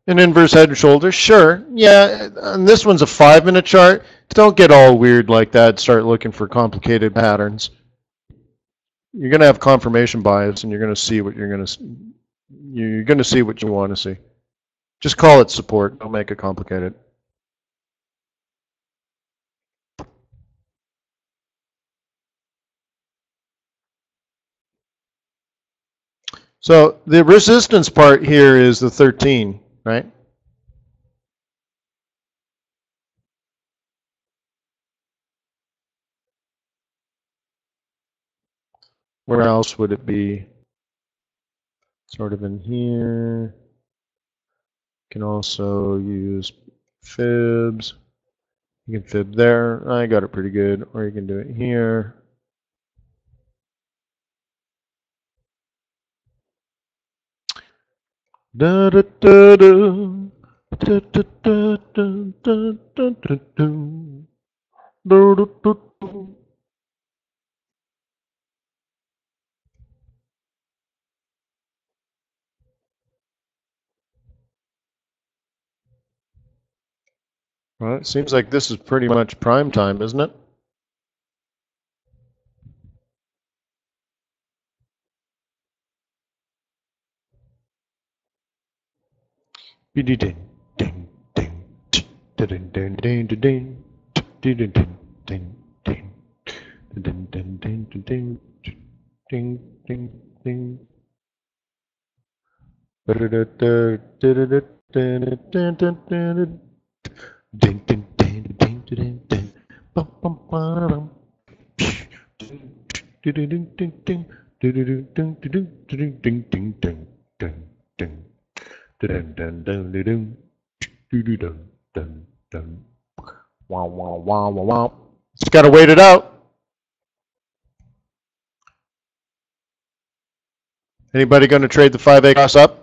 An inverse head and shoulders, sure. Yeah, and this one's a 5-minute chart. Don't get all weird like that. Start looking for complicated patterns. You're going to have confirmation bias, and you're going to see what you're going to see what you want to see. Just call it support. Don't make it complicated. So the resistance part here is the 13, right? Where else would it be? Sort of in here. You can also use fibs. You can fib there. I got it pretty good. Or you can do it here. Da da da da. Da da da da da da da da. Da da da da. Well, it seems like this is pretty much prime time, isn't it? Ding ding ding ding ding ding ding ding ding ding ding ding ding ding ding ding ding ding ding. Ding ding ding ding ding ding. Bum bum bum. Ding ding ding ding ding. Ding ding ding ding ding ding ding ding ding ding. Dun dun dun dun dun. Dun dun dun dun. Wow wow wow wow wow. Just gotta wait it out. Anybody going to trade the 5A cross up?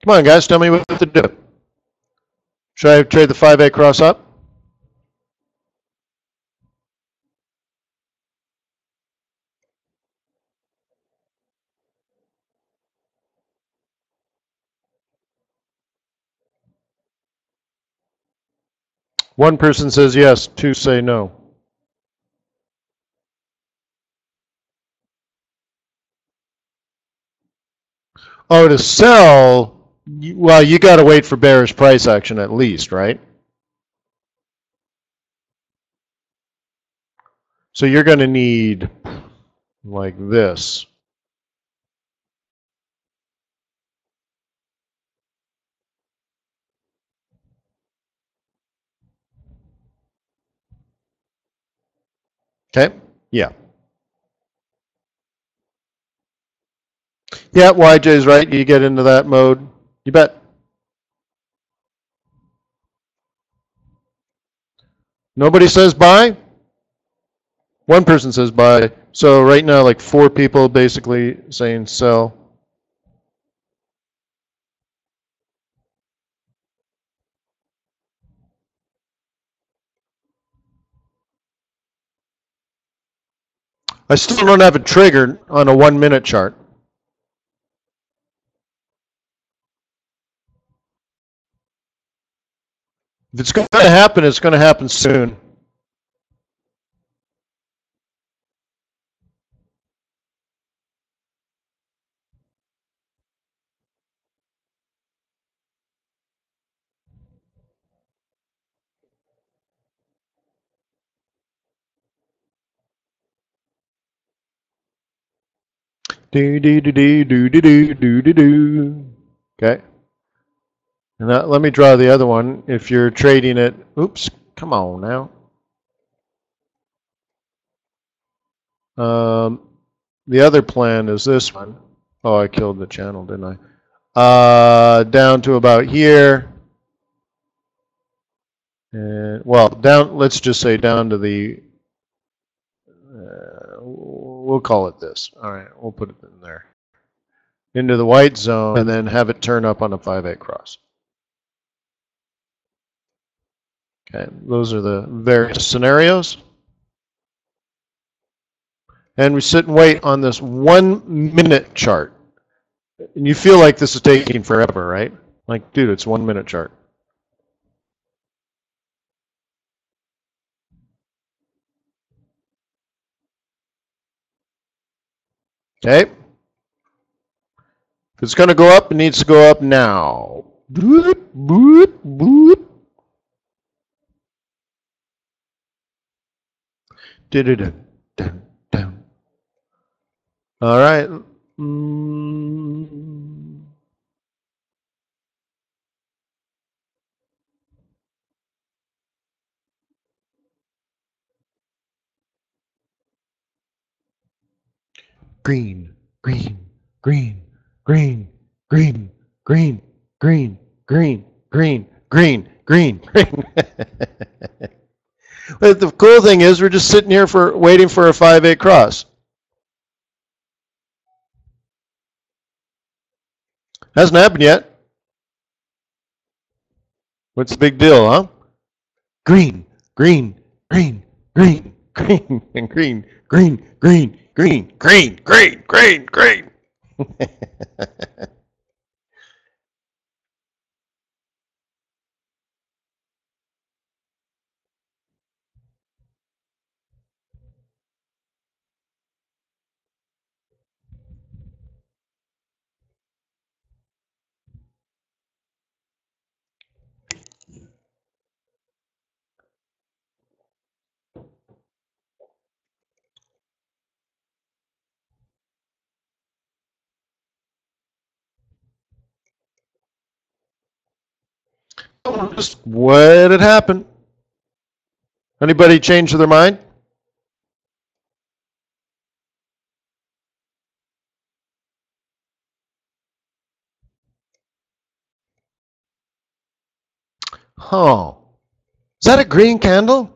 Come on, guys, tell me what to do. Should I trade the 5A cross up? One person says yes, 2 say no. Oh, to sell, well, you got to wait for bearish price action at least, right? So you're going to need like this. Okay? Yeah. Yeah, YJ's right. You get into that mode. You bet. Nobody says buy? One person says buy. So right now, like 4 people basically saying sell. I still don't have a trigger on a 1-minute chart. If it's going to happen, it's going to happen soon. Do do do do do do do do do do. Okay. And that, let me draw the other one. If you're trading it, oops, come on now. The other plan is this one. Oh, I killed the channel, didn't I? Down to about here. And, well, down. Let's just say down to the. We'll call it this. All right, we'll put it in there. Into the white zone, and then have it turn up on a 5-8 cross. Okay, those are the various scenarios. And we sit and wait on this 1-minute chart. And you feel like this is taking forever, right? Like, dude, it's 1-minute chart. Okay? If it's going to go up, it needs to go up now. Boop, boop, boop. Dun, dun, dun. All right. Green, green, green, green, green, green, green, green, green, green, green, green. But the cool thing is we're just sitting here waiting for a 5-8 cross. Hasn't happened yet. What's the big deal, huh? Green, green, green, green, green, and green, green, green, green, green, green, green, green. Just what had happened? Anybody change their mind? Oh, is that a green candle?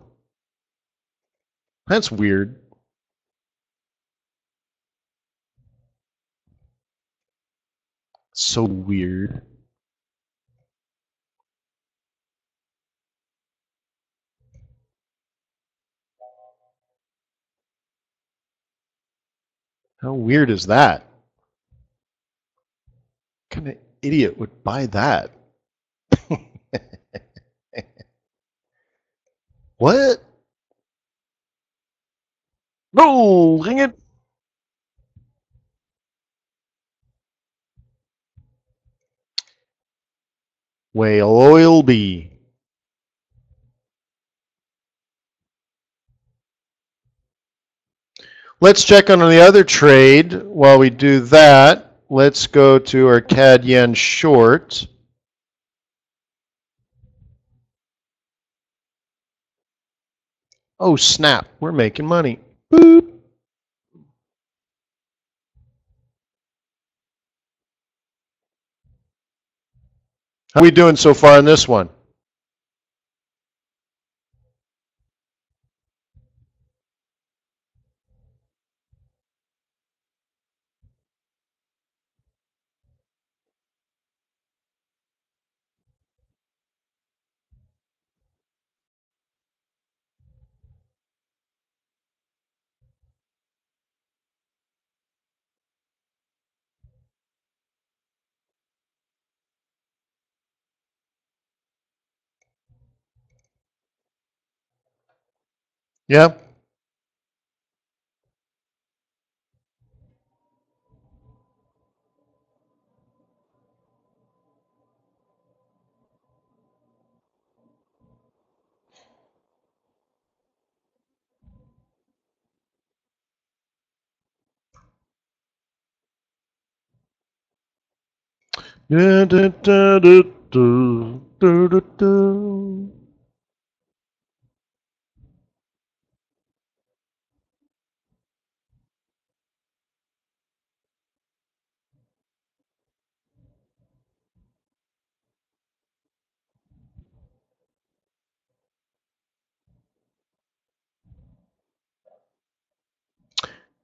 That's weird. So weird. How weird is that? What kind of idiot would buy that? What? No, ring it. Whale oil B. Let's check on the other trade. While we do that, let's go to our CAD yen short. Oh snap, we're making money. Boop. How are we doing so far in this one? Yeah. Da, da, da, da, da, da, da, da.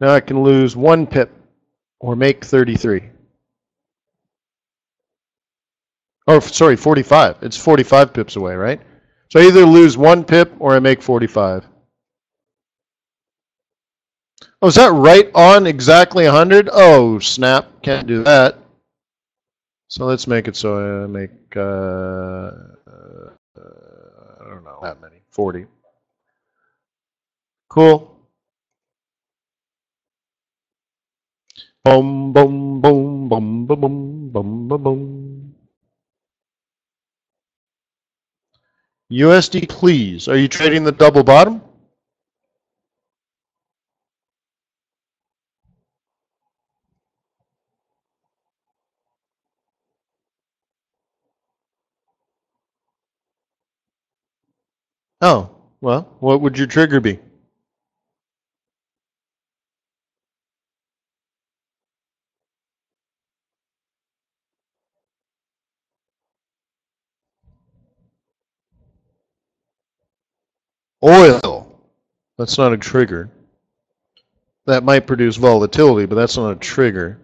Now I can lose 1 pip or make 33. Oh, sorry, 45. It's 45 pips away, right? So I either lose 1 pip or I make 45. Oh, is that right on exactly 100? Oh, snap. Can't do that. So let's make it so I make, I don't know, that many. 40. Cool. Boom, boom, boom, boom, boom, boom, boom, boom, boom. USD, please. Are you trading the double bottom? Oh, well, what would your trigger be? Oil. That's not a trigger. That might produce volatility, but that's not a trigger.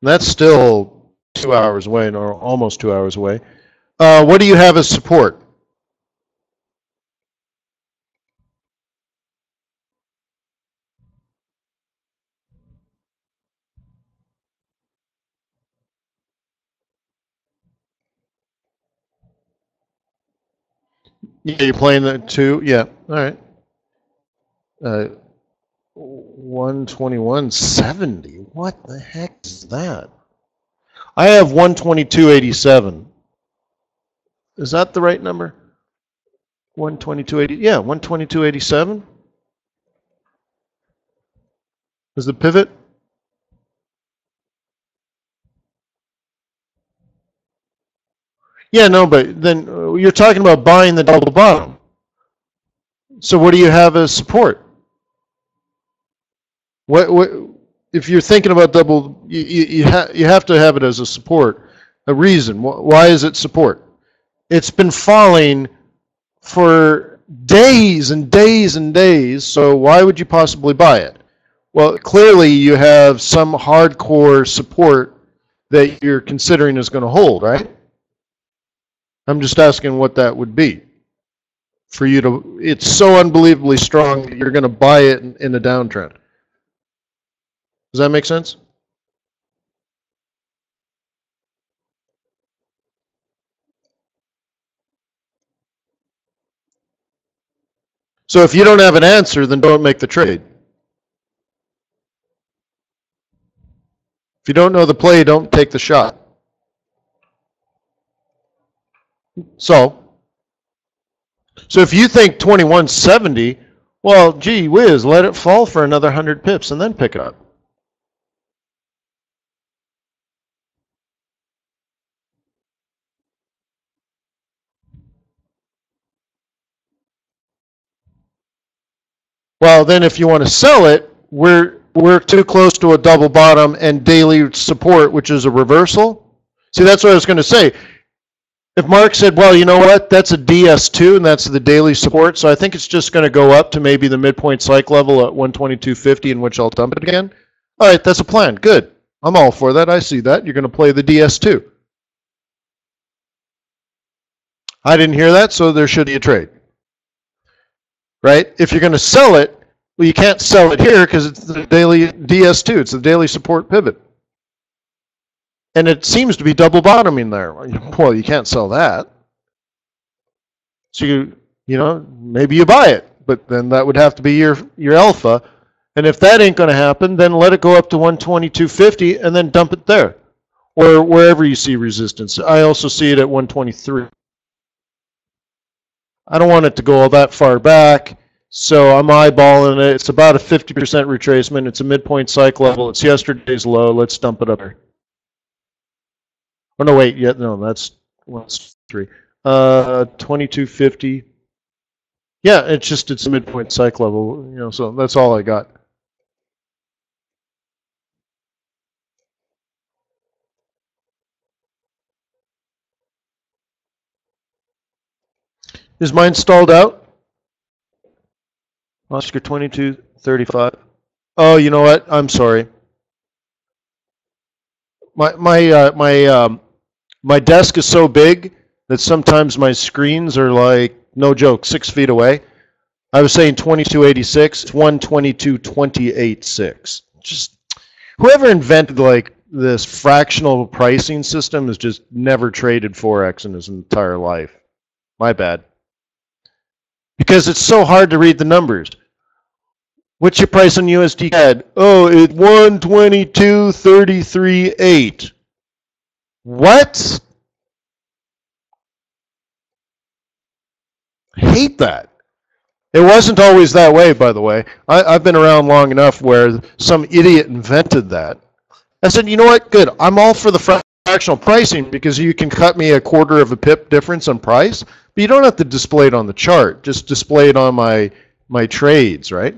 And that's still 2 hours away, or almost 2 hours away. What do you have as support? Yeah, you're playing that too? Yeah, all right. 121.70. What the heck is that? I have 122.87. Is that the right number? 122.80. Yeah, 122.87 is the pivot. Yeah, no, but then you're talking about buying the double bottom. So what do you have as support? What if you're thinking about double? You have to have it as a support, a reason. Why is it support? It's been falling for days and days and days. So why would you possibly buy it? Well, clearly you have some hardcore support that you're considering is going to hold, right? I'm just asking what that would be for you to. It's so unbelievably strong that you're going to buy it in a downtrend. Does that make sense? So if you don't have an answer, then don't make the trade. If you don't know the play, don't take the shot. So if you think 2170, well, gee whiz, let it fall for another 100 pips and then pick it up. Well, then if you want to sell it, we're too close to a double bottom and daily support, which is a reversal. See, that's what I was going to say. If Mark said, well, you know what, that's a DS2 and that's the daily support, so I think it's just going to go up to maybe the midpoint psych level at 122.50, in which I'll dump it again. All right, that's a plan. Good. I'm all for that. I see that. You're going to play the DS2. I didn't hear that, so there should be a trade. Right? If you're going to sell it, well, you can't sell it here because it's the daily DS2. It's the daily support pivot. And it seems to be double bottoming there. Well, you can't sell that. So you know, maybe you buy it, but then that would have to be your alpha. And if that ain't going to happen, then let it go up to 122.50 and then dump it there, or wherever you see resistance. I also see it at 123. I don't want it to go all that far back, so I'm eyeballing it. It's about a 50% retracement. It's a midpoint psych level. It's yesterday's low. Let's dump it up there. Oh no, wait, yeah, no, that's 3. 22.50. Yeah, it's a midpoint psych level, you know, so that's all I got. Is mine stalled out? Oscar 22.35. Oh, you know what? I'm sorry. My desk is so big that sometimes my screens are like, no joke, 6 feet away. I was saying 2286, it's 122.28.6. Just whoever invented like this fractional pricing system has just never traded Forex in his entire life. My bad. Because it's so hard to read the numbers. What's your price on USD CAD? Oh, it's 122.33.8. What? I hate that. It wasn't always that way, by the way. I've been around long enough where some idiot invented that. I said, you know what? Good. I'm all for the fractional pricing because you can cut me a quarter of a pip difference on price, but you don't have to display it on the chart. Just display it on my trades, right?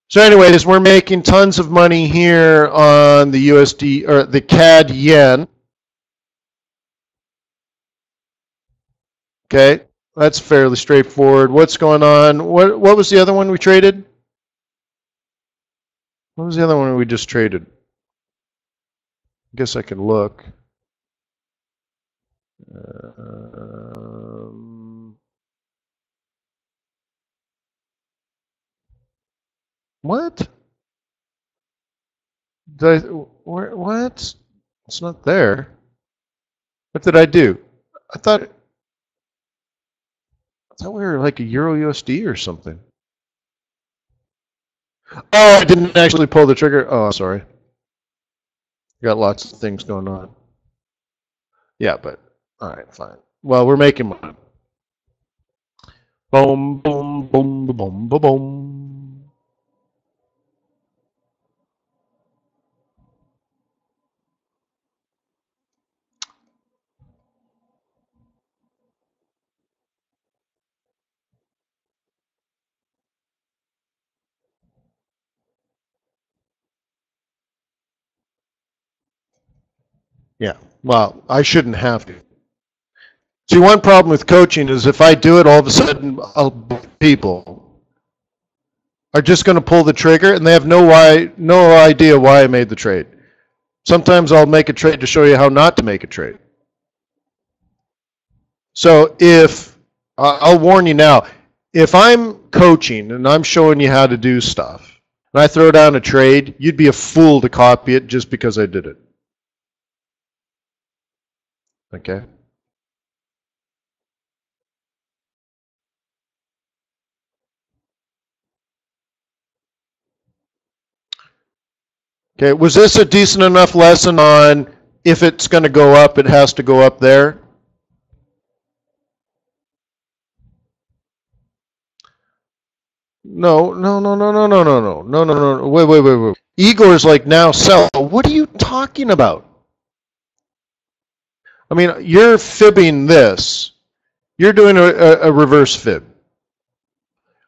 So anyways, we're making tons of money here on the USD or the CAD yen. Okay, that's fairly straightforward. What's going on? What was the other one we traded? What was the other one we just traded? I guess I can look. What? What? It's not there. What did I do? I thought we were like a Euro USD or something. Oh, I didn't actually pull the trigger. Oh, sorry. Got lots of things going on. Yeah, but all right, fine. Well, we're making money. Boom, boom, boom, boom, boom, boom. Yeah. Well, I shouldn't have to. See, one problem with coaching is if I do it, all of a sudden, people are just going to pull the trigger, and they have no idea why I made the trade. Sometimes I'll make a trade to show you how not to make a trade. So if I'll warn you now, if I'm coaching and I'm showing you how to do stuff, and I throw down a trade, you'd be a fool to copy it just because I did it. Okay? Okay, was this a decent enough lesson on if it's going to go up, it has to go up there. No, no, no, no, no, no, no, no, no, no, no. Wait. Igor's like, now sell. What are you talking about? I mean, you're fibbing this. You're doing a reverse fib.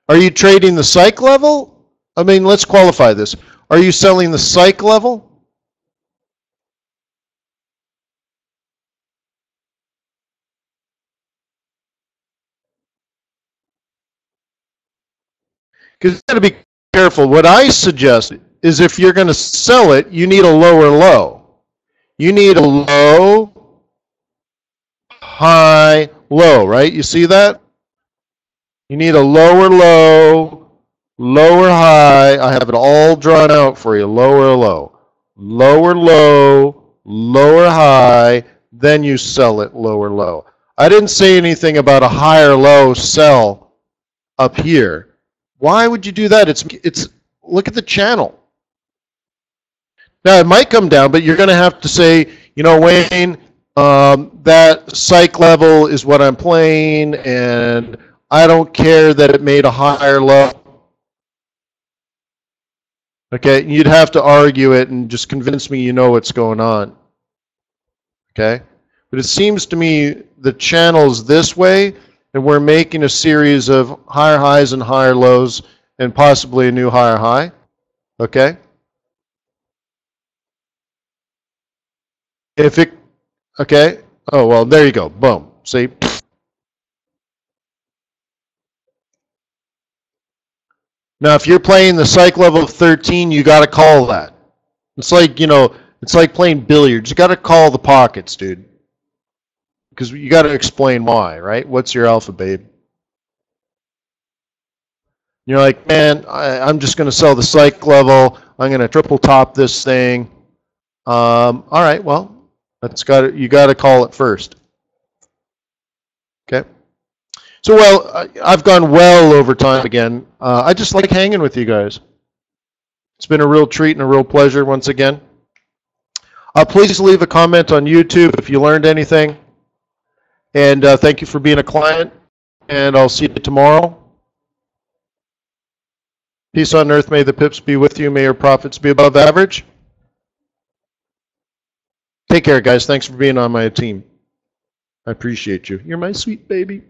Are you trading the psych level? I mean, let's qualify this. Are you selling the psych level? Because you got to be careful. What I suggest is if you're going to sell it, you need a lower low. You need a low, high, low, right? You see that? You need a lower low, lower high. I have it all drawn out for you. Lower low, lower low, lower high. Then you sell it lower low. I didn't say anything about a higher low sell up here. Why would you do that? It's look at the channel. Now it might come down, but you're going to have to say, you know, Wayne, that psych level is what I'm playing, and I don't care that it made a higher low. Okay, you'd have to argue it and just convince me you know what's going on. Okay, but it seems to me the channel's this way, and we're making a series of higher highs and higher lows, and possibly a new higher high. Okay. If it, okay. Oh well, there you go. Boom. See. Now, if you're playing the psych level of 13, you got to call that. It's like, you know, it's like playing billiards. You got to call the pockets, dude. Because you got to explain why, right? What's your alpha, babe? You're like, man, I'm just going to sell the psych level. I'm going to triple top this thing. All right, well, you got to call it first. Okay. So, well, I've gone well over time again. I just like hanging with you guys. It's been a real treat and a real pleasure once again. Please leave a comment on YouTube if you learned anything. And thank you for being a client. And I'll see you tomorrow. Peace on earth. May the pips be with you. May your profits be above average. Take care, guys. Thanks for being on my team. I appreciate you. You're my sweet baby.